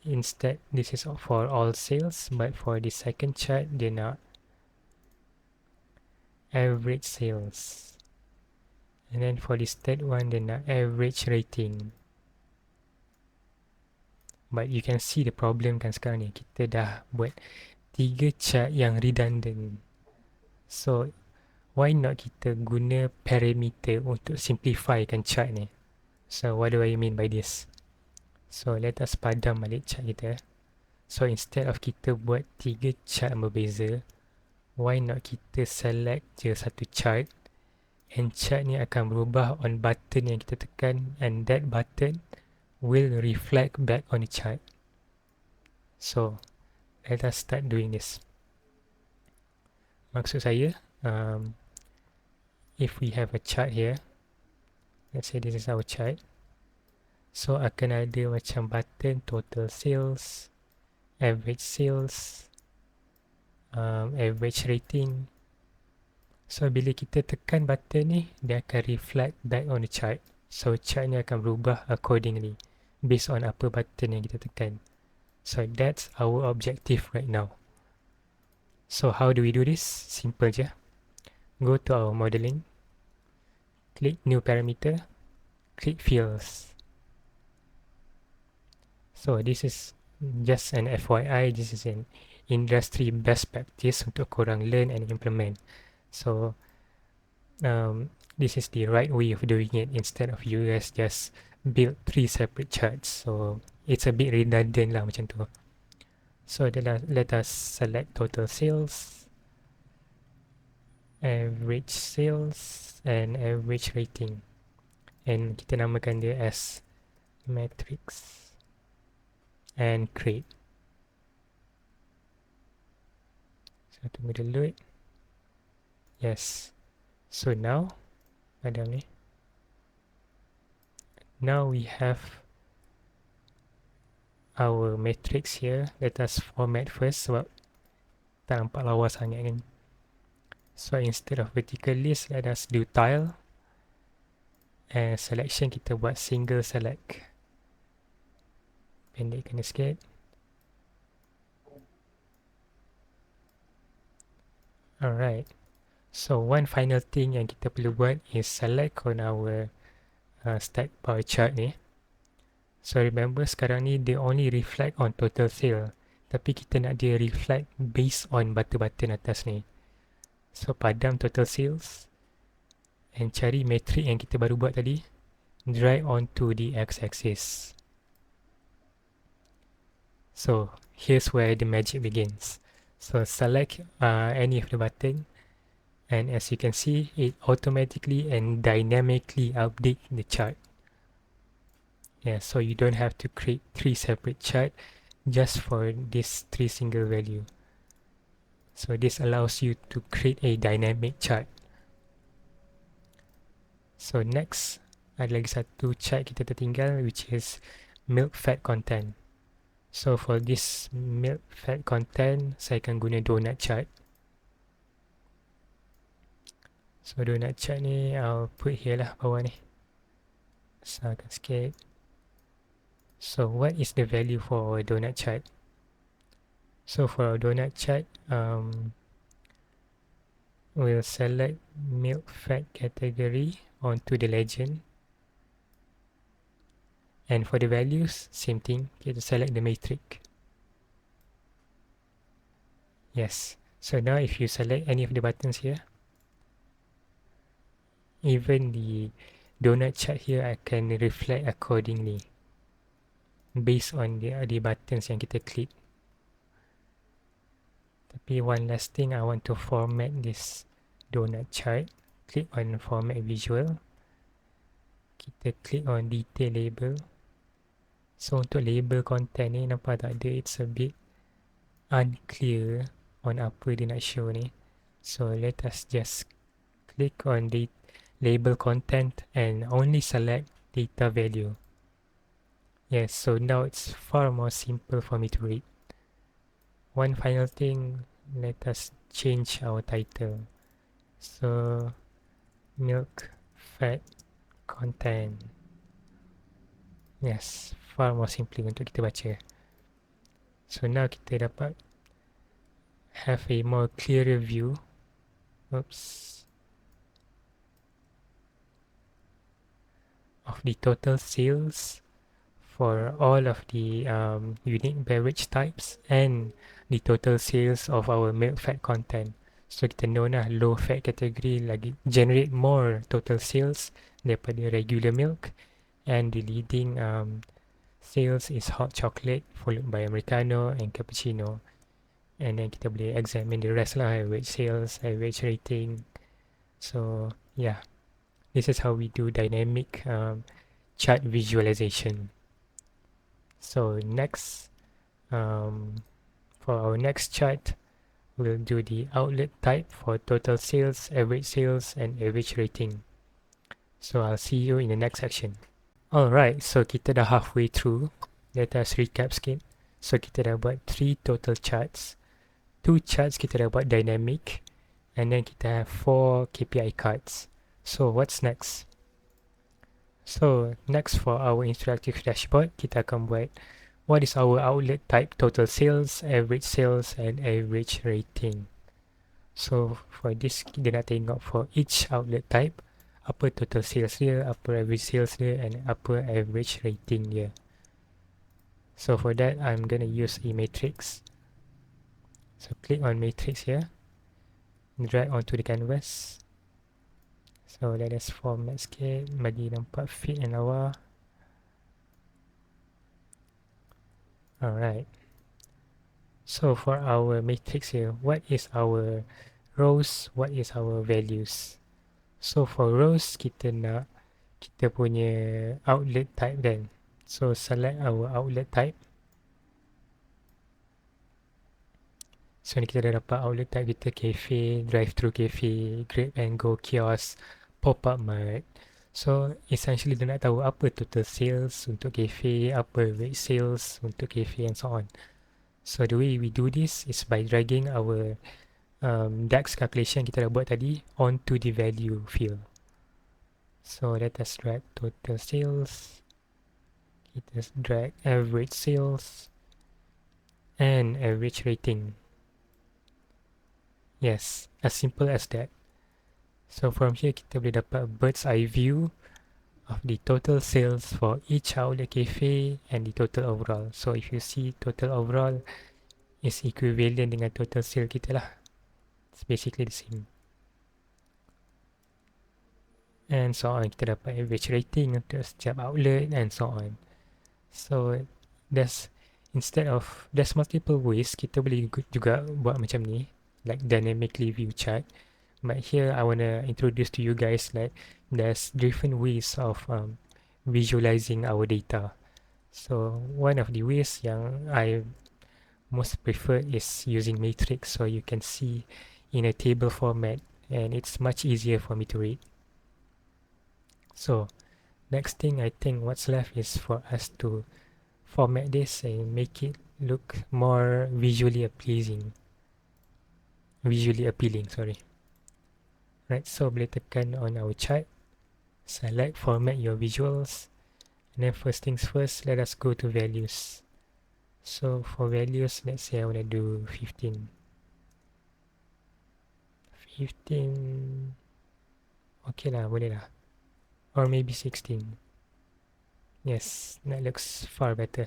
instead this is for all sales, but for the second chart dia nak average sales, and then for this third one dia nak average rating. But you can see the problem kan sekarang ni, kita dah buat 3 chart yang redundant. So why not kita guna parameter untuk simplifykan chart ni. So what do I mean by this? So let us padam balik chart kita. So instead of kita buat 3 chart berbeza, why not kita select je satu chart, and chart ni akan berubah on button yang kita tekan, and that button will reflect back on the chart. So let us start doing this. Maksud saya, if we have a chart here, let's say this is our chart, so akan ada macam button total sales, average sales, average rating. So bila kita tekan button ni, dia akan reflect back on the chart. So chart ni akan berubah accordingly based on apa button yang kita tekan. So that's our objective right now. So how do we do this? Simple je. Go to our modeling, click new parameter, click fields. So this is just an FYI, this is an industry best practice untuk korang learn and implement. So this is the right way of doing it, instead of you guys just build 3 separate charts. So it's a bit redundant lah macam tu. So let us select total sales, average sales, and average rating, and kita namakan dia as matrix and create. So tunggu dia load. Yes. So now padam ni. Now we have our matrix here. Let us format first sebab tak nampak lawa sangat kan. So instead of vertical list, let us do tile, and selection kita buat single select. Pendekkan dia sikit. Alright. So one final thing yang kita perlu buat is select on our stack bar chart ni. So remember sekarang ni dia only reflect on total sale, tapi kita nak dia reflect based on button-button atas ni. So padam total sales and cari matrix yang kita baru buat tadi, drag onto the x-axis. So here's where the magic begins. So select any of the button, and as you can see, it automatically and dynamically update the chart. Yeah, so you don't have to create 3 separate chart just for this 3 single value. So this allows you to create a dynamic chart. So next, ada lagi satu chart kita tertinggal, which is milk fat content. So for this milk fat content, saya akan guna donut chart. So donut chart ni I'll put here lah bawah ni. Besarkan sikit. So what is the value for our donut chart? So for our donut chart, we'll select milk fat category onto the legend. And for the values, same thing, kita select the matrix. Yes, so now if you select any of the buttons here, even the donut chart here akan reflect accordingly. based on the buttons yang kita klik. Tapi one last thing, I want to format this donut chart. Click on format visual. Kita click on detail label. So untuk label content ni nampak tak ada, it's a bit unclear on apa dia nak show ni. So let us just click on the label content and only select data value. Yes, so now it's far more simple for me to read. One final thing, let us change our title. So milk fat content. Yes, far more simply untuk kita baca. So now kita dapat have a more clearer view. Oops. Of the total sales for all of the unique beverage types and the total sales of our milk fat content. So kita know lah low fat category lagi generate more total sales daripada regular milk, and the leading sales is hot chocolate followed by americano and cappuccino. And then kita boleh examine the rest lah, average sales, average rating. So yeah, this is how we do dynamic chart visualization. So next, for our next chart, we'll do the outlet type for total sales, and average rating. So I'll see you in the next section. Alright, so kita dah halfway through. Let us recap sikit. So kita dah buat 3 total charts. 2 charts kita dah buat dynamic. And then kita have 4 KPI cards. So what's next? So next for our interactive dashboard, kita akan buat what is our outlet type, total sales, and average rating. So for this, kita nak tengok for each outlet type, apa total sales dia, apa average sales dia, and apa average rating dia. So for that, I'm going to use a matrix. So click on matrix here, drag onto the canvas. So let us format sikit, bagi nampak fit and lawa. Alright. So for our matrix here, what is our rows, what is our values? So for rows, kita nak kita punya outlet type kan. So select our outlet type. So ni kita dah dapat outlet type kita, cafe, drive-thru cafe, grab and go kiosk, pop-up mart. So essentially dia nak tahu apa total sales untuk cafe, apa average sales untuk cafe and so on. So the way we do this is by dragging our DAX calculation kita dah buat tadi onto the value field. So let us drag total sales, kita drag average sales and average rating. Yes, as simple as that. So from here kita boleh dapat a bird's eye view of the total sales for each outlet cafe and the total overall. So if you see total overall is equivalent dengan total sale kita lah. It's basically the same. And so on, kita dapat average rating untuk setiap outlet and so on. So there's multiple ways kita boleh juga buat macam ni, like dynamically view chart. But here I want to introduce to you guys like there's different ways of visualizing our data. So one of the ways yang I most prefer is using matrix, so you can see in a table format and it's much easier for me to read. So next thing, I think what's left is for us to format this and make it look more visually appealing. Right, so boleh tekan on our chart, select format your visuals, and then first things first, let us go to values. So for values, let's say I want to do 15. Okay lah, boleh lah. Or maybe 16. Yes, that looks far better.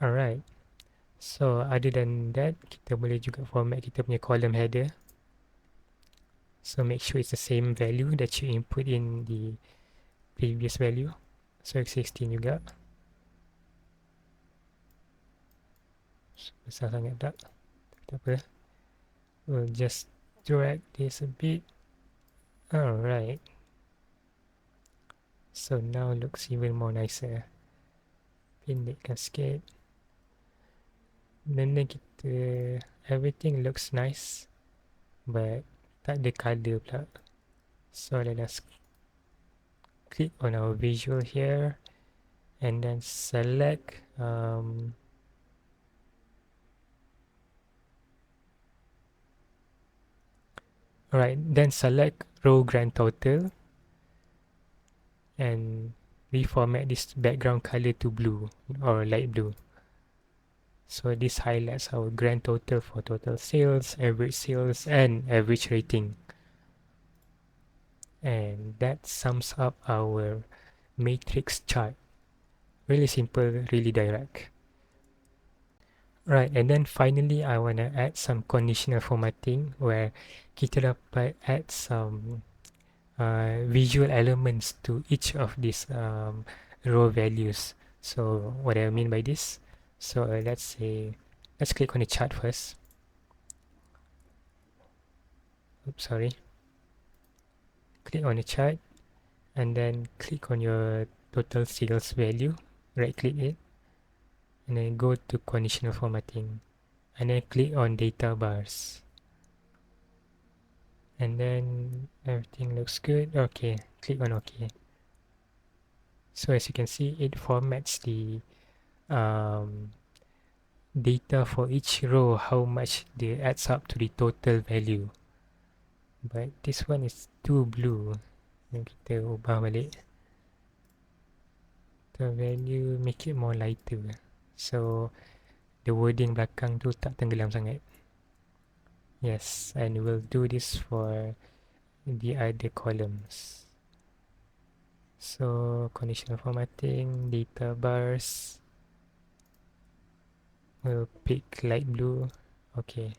Alright. So other than that, kita boleh juga format kita punya column header. So make sure it's the same value that you input in the previous value. So 16 juga. Besar sangat tak? Tak apa. We'll just drag this a bit. Alright. So now looks even more nicer. Pendekkan sikit. Dan kita, everything looks nice. But tak ada colour pula. So let us click on our visual here. And then select alright, then select row grand total and reformat this background color to blue or light blue. So this highlights our grand total for total sales, and average rating. And that sums up our matrix chart. Really simple, really direct. Right, and then finally I want to add some conditional formatting where kita dapat add some visual elements to each of these row values. So what do I mean by this? So let's click on the chart first. Oops, sorry. Click on the chart and then click on your total sales value, right click it, and then go to conditional formatting and then click on data bars. And then everything looks good. Okay, click on OK. So as you can see, it formats the data for each row, how much they adds up to the total value. But this one is too blue. Kita ubah balik. The value, make it more lighter. So the wording belakang tu tak tenggelam sangat. Yes, and we'll do this for the other columns. So conditional formatting, data bars. We'll pick light blue. Okay.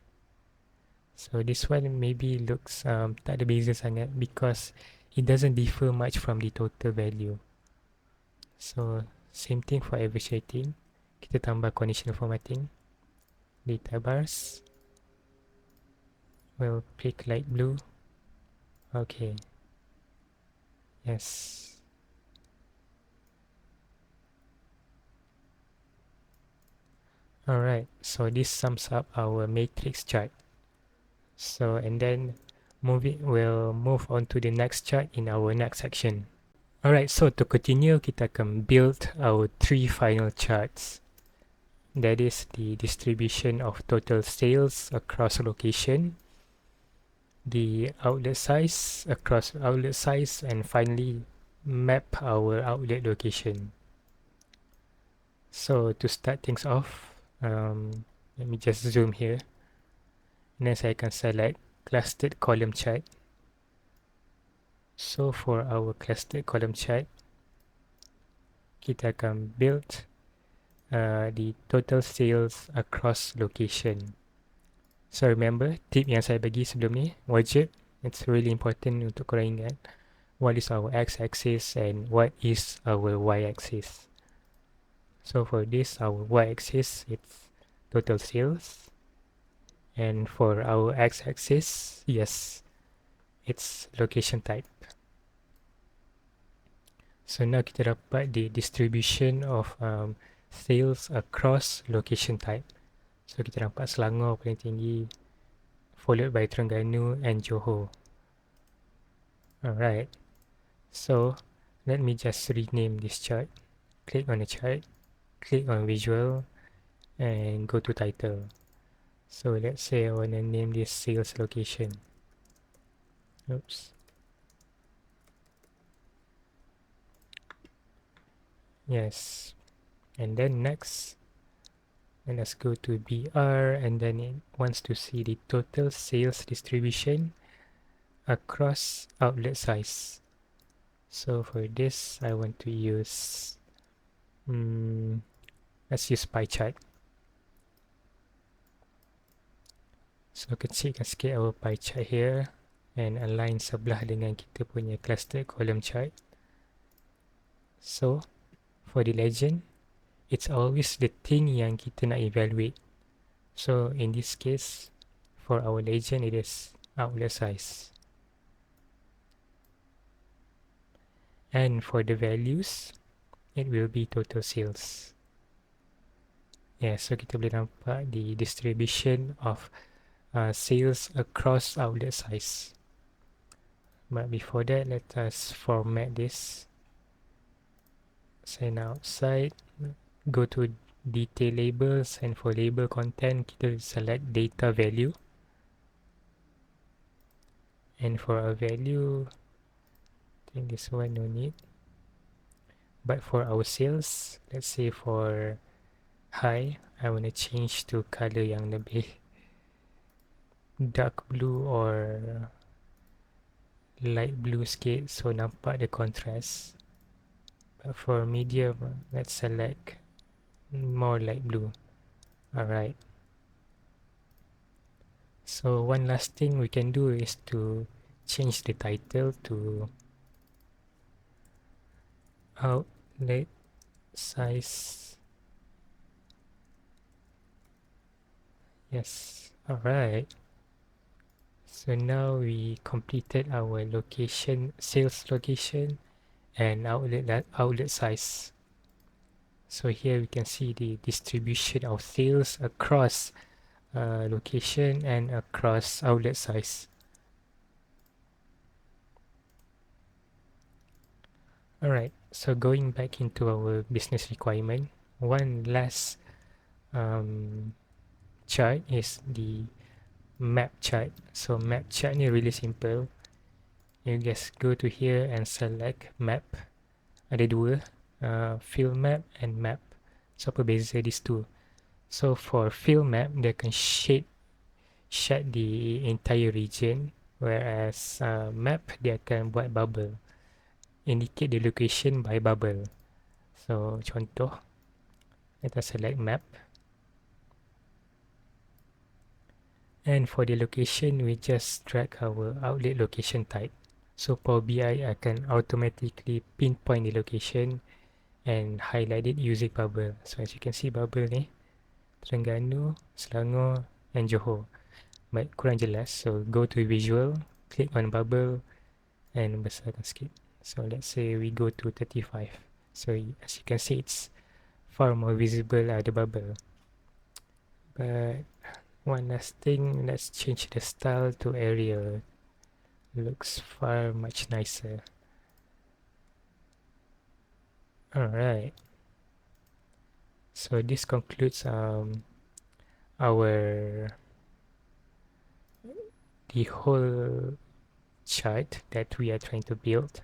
So this one maybe looks tak ada beza sangat because it doesn't differ much from the total value. So same thing for average rating. Kita tambah conditional formatting. Data bars. We'll pick light blue. Okay. Yes. Alright, so this sums up our matrix chart. So and then we'll move on to the next chart in our next section. Alright, so to continue, kita akan build our 3 final charts. That is the distribution of total sales across location, the outlet size across outlet size, and finally map our outlet location. So to start things off, let me just zoom here. And then saya akan select clustered column chart. So for our clustered column chart, kita akan build the total sales across location. So remember, tip yang saya bagi sebelum ni, wajib, it's really important untuk korang ingat what is our x-axis and what is our y-axis. So for this, our y-axis, it's total sales. And for our x-axis, yes, it's location type. So now kita dapat the distribution of sales across location type. So kita nampak Selangor paling tinggi, followed by Terengganu and Johor. Alright, so let me just rename this chart. Click on the chart, click on visual, and go to title. So let's say I want to name this sales location. Oops. Yes. And then next, and let's go to BR, and then it wants to see the total sales distribution across outlet size. So for this, I want to use, let's use pie chart. So kecilkan sikit our pie chart here and align sebelah dengan kita punya cluster column chart. So for the legend, it's always the thing yang kita nak evaluate. So in this case, for our legend, it is outlet size. And for the values, it will be total sales. Yeah, so kita boleh nampak the distribution of sales across outlet size. But before that, let us format this. Send outside, go to detail labels, and for label content, kita select data value. And for our value, I think this one no need. But for our sales, let's say for high, I want to change to color yang lebih dark blue or light blue sikit, so nampak the contrast. But for medium, let's select more light blue. Alright. So one last thing we can do is to change the title to outlet size. Yes, alright. So now we completed our location, sales location and outlet size. So here we can see the distribution of sales across location and across outlet size. Alright, so going back into our business requirement, one last chart is the map chart. So map chart ni really simple. You just go to here and select map. Ada dua, fill map and map. So apa beza these two? So for fill map, dia akan shed the entire region, whereas map dia akan buat bubble, indicate the location by bubble. So contoh, let us select map. And for the location, we just drag our outlet location type. So Power BI akan automatically pinpoint the location and highlight it using bubble. So as you can see bubble ni, Terengganu, Selangor and Johor. But kurang jelas, so go to visual, click on bubble and besarkan sikit. So let's say we go to 35. So as you can see, it's far more visible the bubble. But one last thing, let's change the style to Arial. Looks far much nicer. Alright. So this concludes the whole chart that we are trying to build.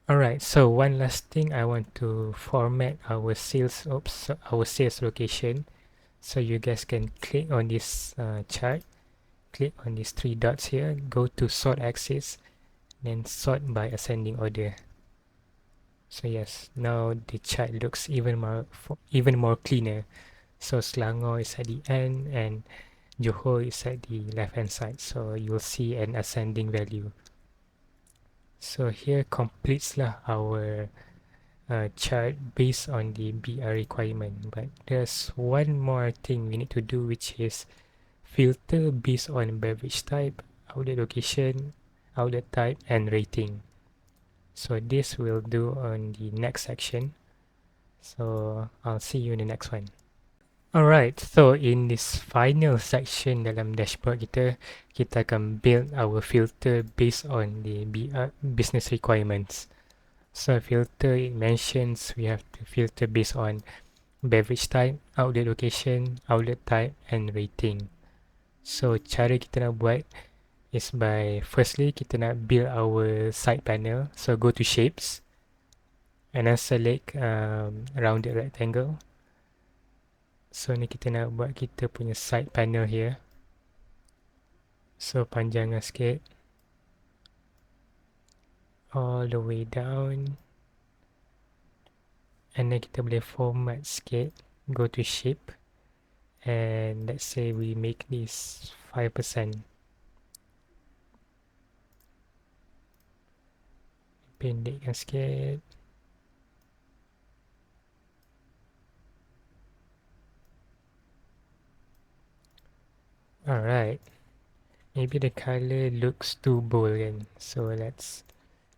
Alright, so one last thing, I want to format our sales location. So you guys can click on this chart, click on these three dots here, go to sort axis, then sort by ascending order. So yes, now the chart looks even more cleaner. So Selangor is at the end and Johor is at the left hand side. So you'll see an ascending value. So here completes lah our chart based on the BR requirement. But there's one more thing we need to do, which is filter based on beverage type, outlet location, outlet type, and rating. So this we'll do on the next section. So I'll see you in the next one. Alright, so in this final section dalam dashboard kita akan build our filter based on the business requirements. So filter, it mentions we have to filter based on beverage type, outlet location, outlet type, and rating. So cara kita nak buat is by firstly kita nak build our side panel. So go to shapes and then select rounded rectangle. So ni kita nak buat kita punya side panel here. So panjangkan sikit all the way down, and then kita boleh format sikit. Go to shape and let's say we make this 5%. Pendekkan sikit. Alright, maybe the color looks too bold kan, so let's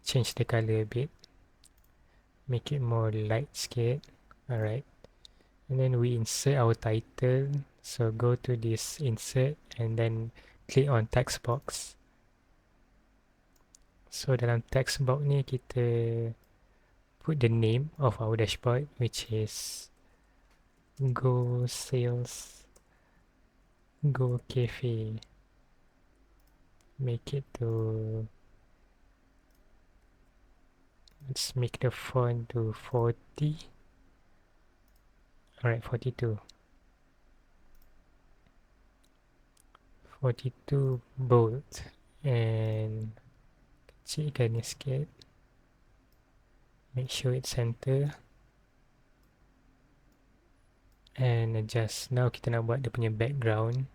change the color a bit, make it more light sikit. Alright, and then we insert our title, so go to this insert and then click on text box. So dalam text box ni kita put the name of our dashboard, which is Go Sales Go Cafe. Make it to, let's make the font to 40. Alright, 42. 42 bold. And kecilkan ni sikit. Make sure it's center. And adjust. Now kita nak buat dia punya background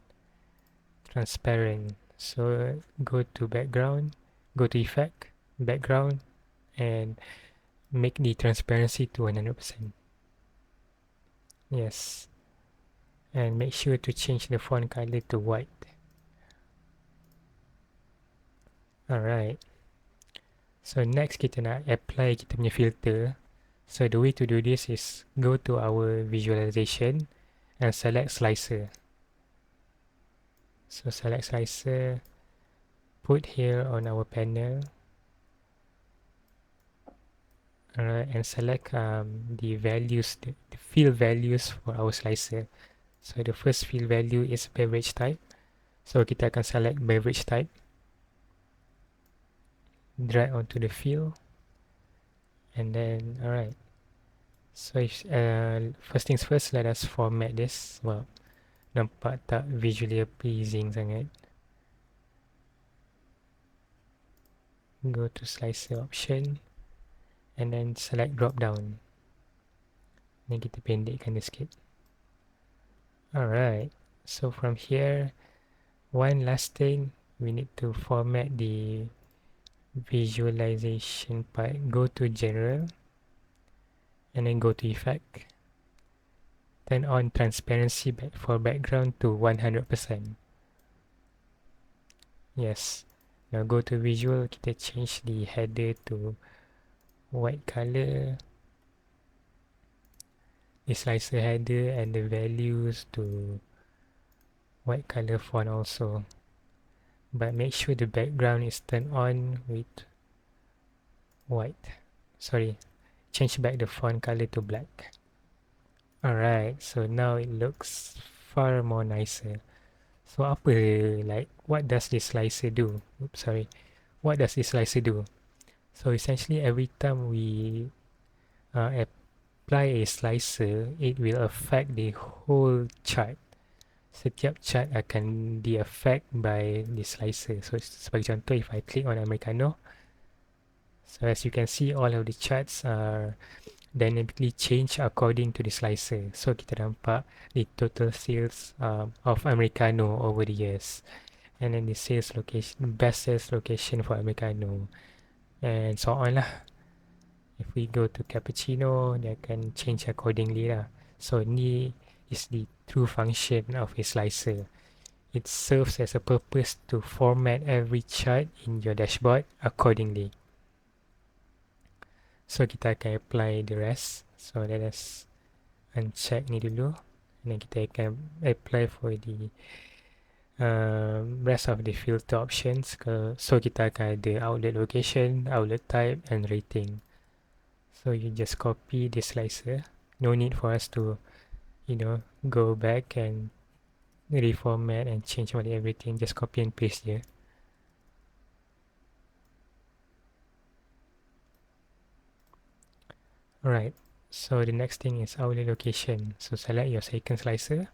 transparent. So go to background, go to effect, background, and make the transparency to 100%. Yes. And make sure to change the font color to white. Alright. So next kita nak apply kita punya filter. So the way to do this is go to our visualization and select slicer. So select slicer, put here on our panel. Alright, and select the values, the field values for our slicer. So the first field value is beverage type. So kita akan select beverage type. Drag onto the field. And then, alright. So if, first things first, let us format this. Well, nampak tak visually pleasing sangat. Go to slicer option. And then select drop down. Then kita pendekkan dia sikit. Alright. So from here, one last thing, we need to format the visualization part. Go to general. And then go to effect. Turn on transparency for background to 100%. Yes. Now go to visual, kita change the header to white color. The slicer header and the values to white color font also. But make sure the background is turned on with white. Sorry, change back the font color to black. Alright, so now it looks far more nicer. So apa, like, what does this slicer do? Oops, sorry. What does this slicer do? So essentially every time we apply a slicer, it will affect the whole chart. Setiap chart akan di-affect by the slicer. So sebagai contoh, if I click on Americano, so as you can see, all of the charts are dynamically change according to the slicer. So kita nampak the total sales of Americano over the years, and then the sales location, best sales location for Americano, and so on lah. If we go to cappuccino, they can change accordingly lah. So ni is the true function of a slicer. It serves as a purpose to format every chart in your dashboard accordingly. So kita akan apply the rest. So let us uncheck ni dulu. And then kita akan apply for the rest of the filter options. So kita akan ada outlet location, outlet type, and rating. So you just copy the slicer. No need for us to, go back and reformat and change everything. Just copy and paste here. Alright, so the next thing is outlet location. So select your second slicer,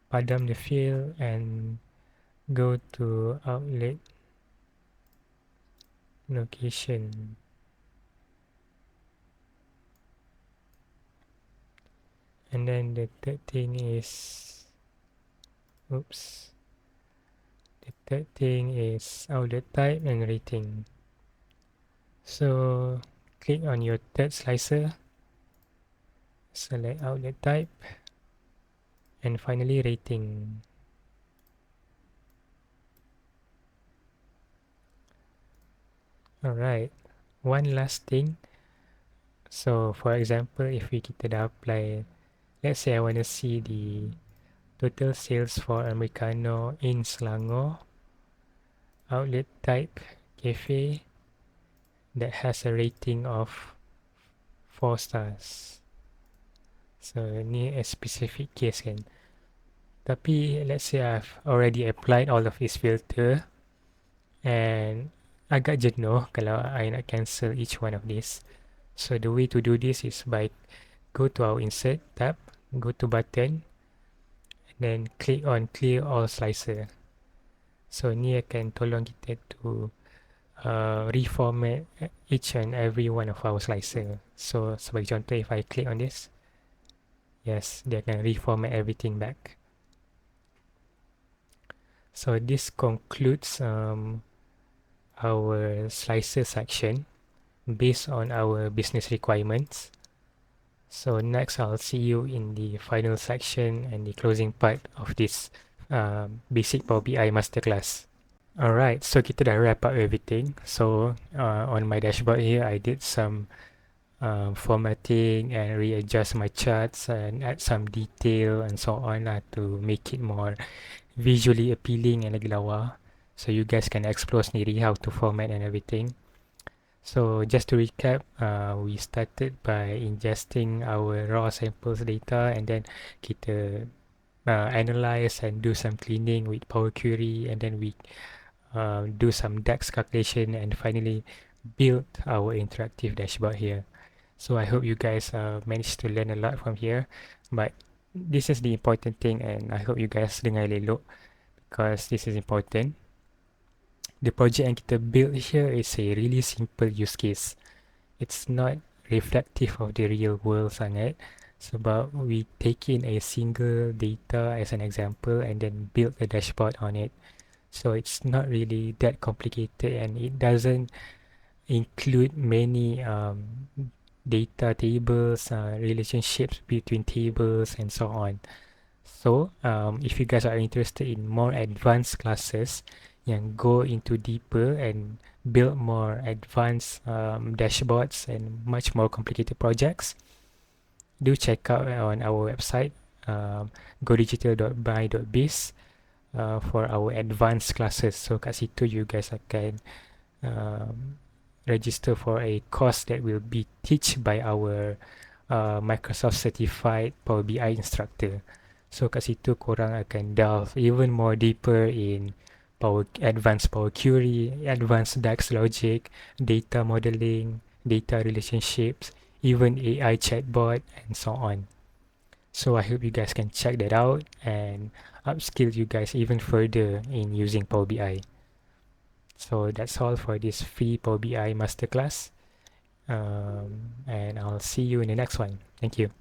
padam the field, and go to outlet location. And then the third thing is, the third thing is outlet type and rating. So click on your third slicer, select outlet type, and finally rating. Alright, one last thing. So for example, if kita dah apply, let's say I want to see the total sales for Americano in Selangor, outlet type cafe that has a rating of 4 stars. So ni a specific case kan. Tapi let's say I've already applied all of this filter and agak jenuh kalau I nak cancel each one of this. So the way to do this is by go to our insert tab, go to button, and then click on clear all slicer. So ni akan tolong kita to reformat each and every one of our slicer. So sebagai contoh, if I click on this, yes, dia akan reformat everything back. So this concludes our slicer section based on our business requirements. So next I'll see you in the final section and the closing part of this basic Power BI masterclass. Alright, so kita dah wrap up everything. So on my dashboard here, I did some formatting and readjust my charts and add some detail and so on to make it more visually appealing and lagi lawa. So you guys can explore sendiri how to format and everything. So just to recap, we started by ingesting our raw samples data and then kita analyze and do some cleaning with Power Query, and then we do some DAX calculation and finally build our interactive dashboard here. So I hope you guys managed to learn a lot from here, but this is the important thing and I hope you guys dengar elok because this is important. The project yang kita build here is a really simple use case. It's not reflective of the real world sangat sebab we take in a single data as an example and then build a dashboard on it. So it's not really that complicated and it doesn't include many data tables, relationships between tables and so on. So if you guys are interested in more advanced classes yang go into deeper and build more advanced dashboards and much more complicated projects, do check out on our website godigital.by.biz for our advanced classes. So kat situ you guys akan register for a course that will be teach by our Microsoft certified Power BI instructor. So kat situ korang akan delve even more deeper in advanced Power Query, advanced DAX logic, data modeling, data relationships, even AI chatbot, and so on. So I hope you guys can check that out and upskill you guys even further in using Power BI. So that's all for this free Power BI masterclass. And I'll see you in the next one. Thank you.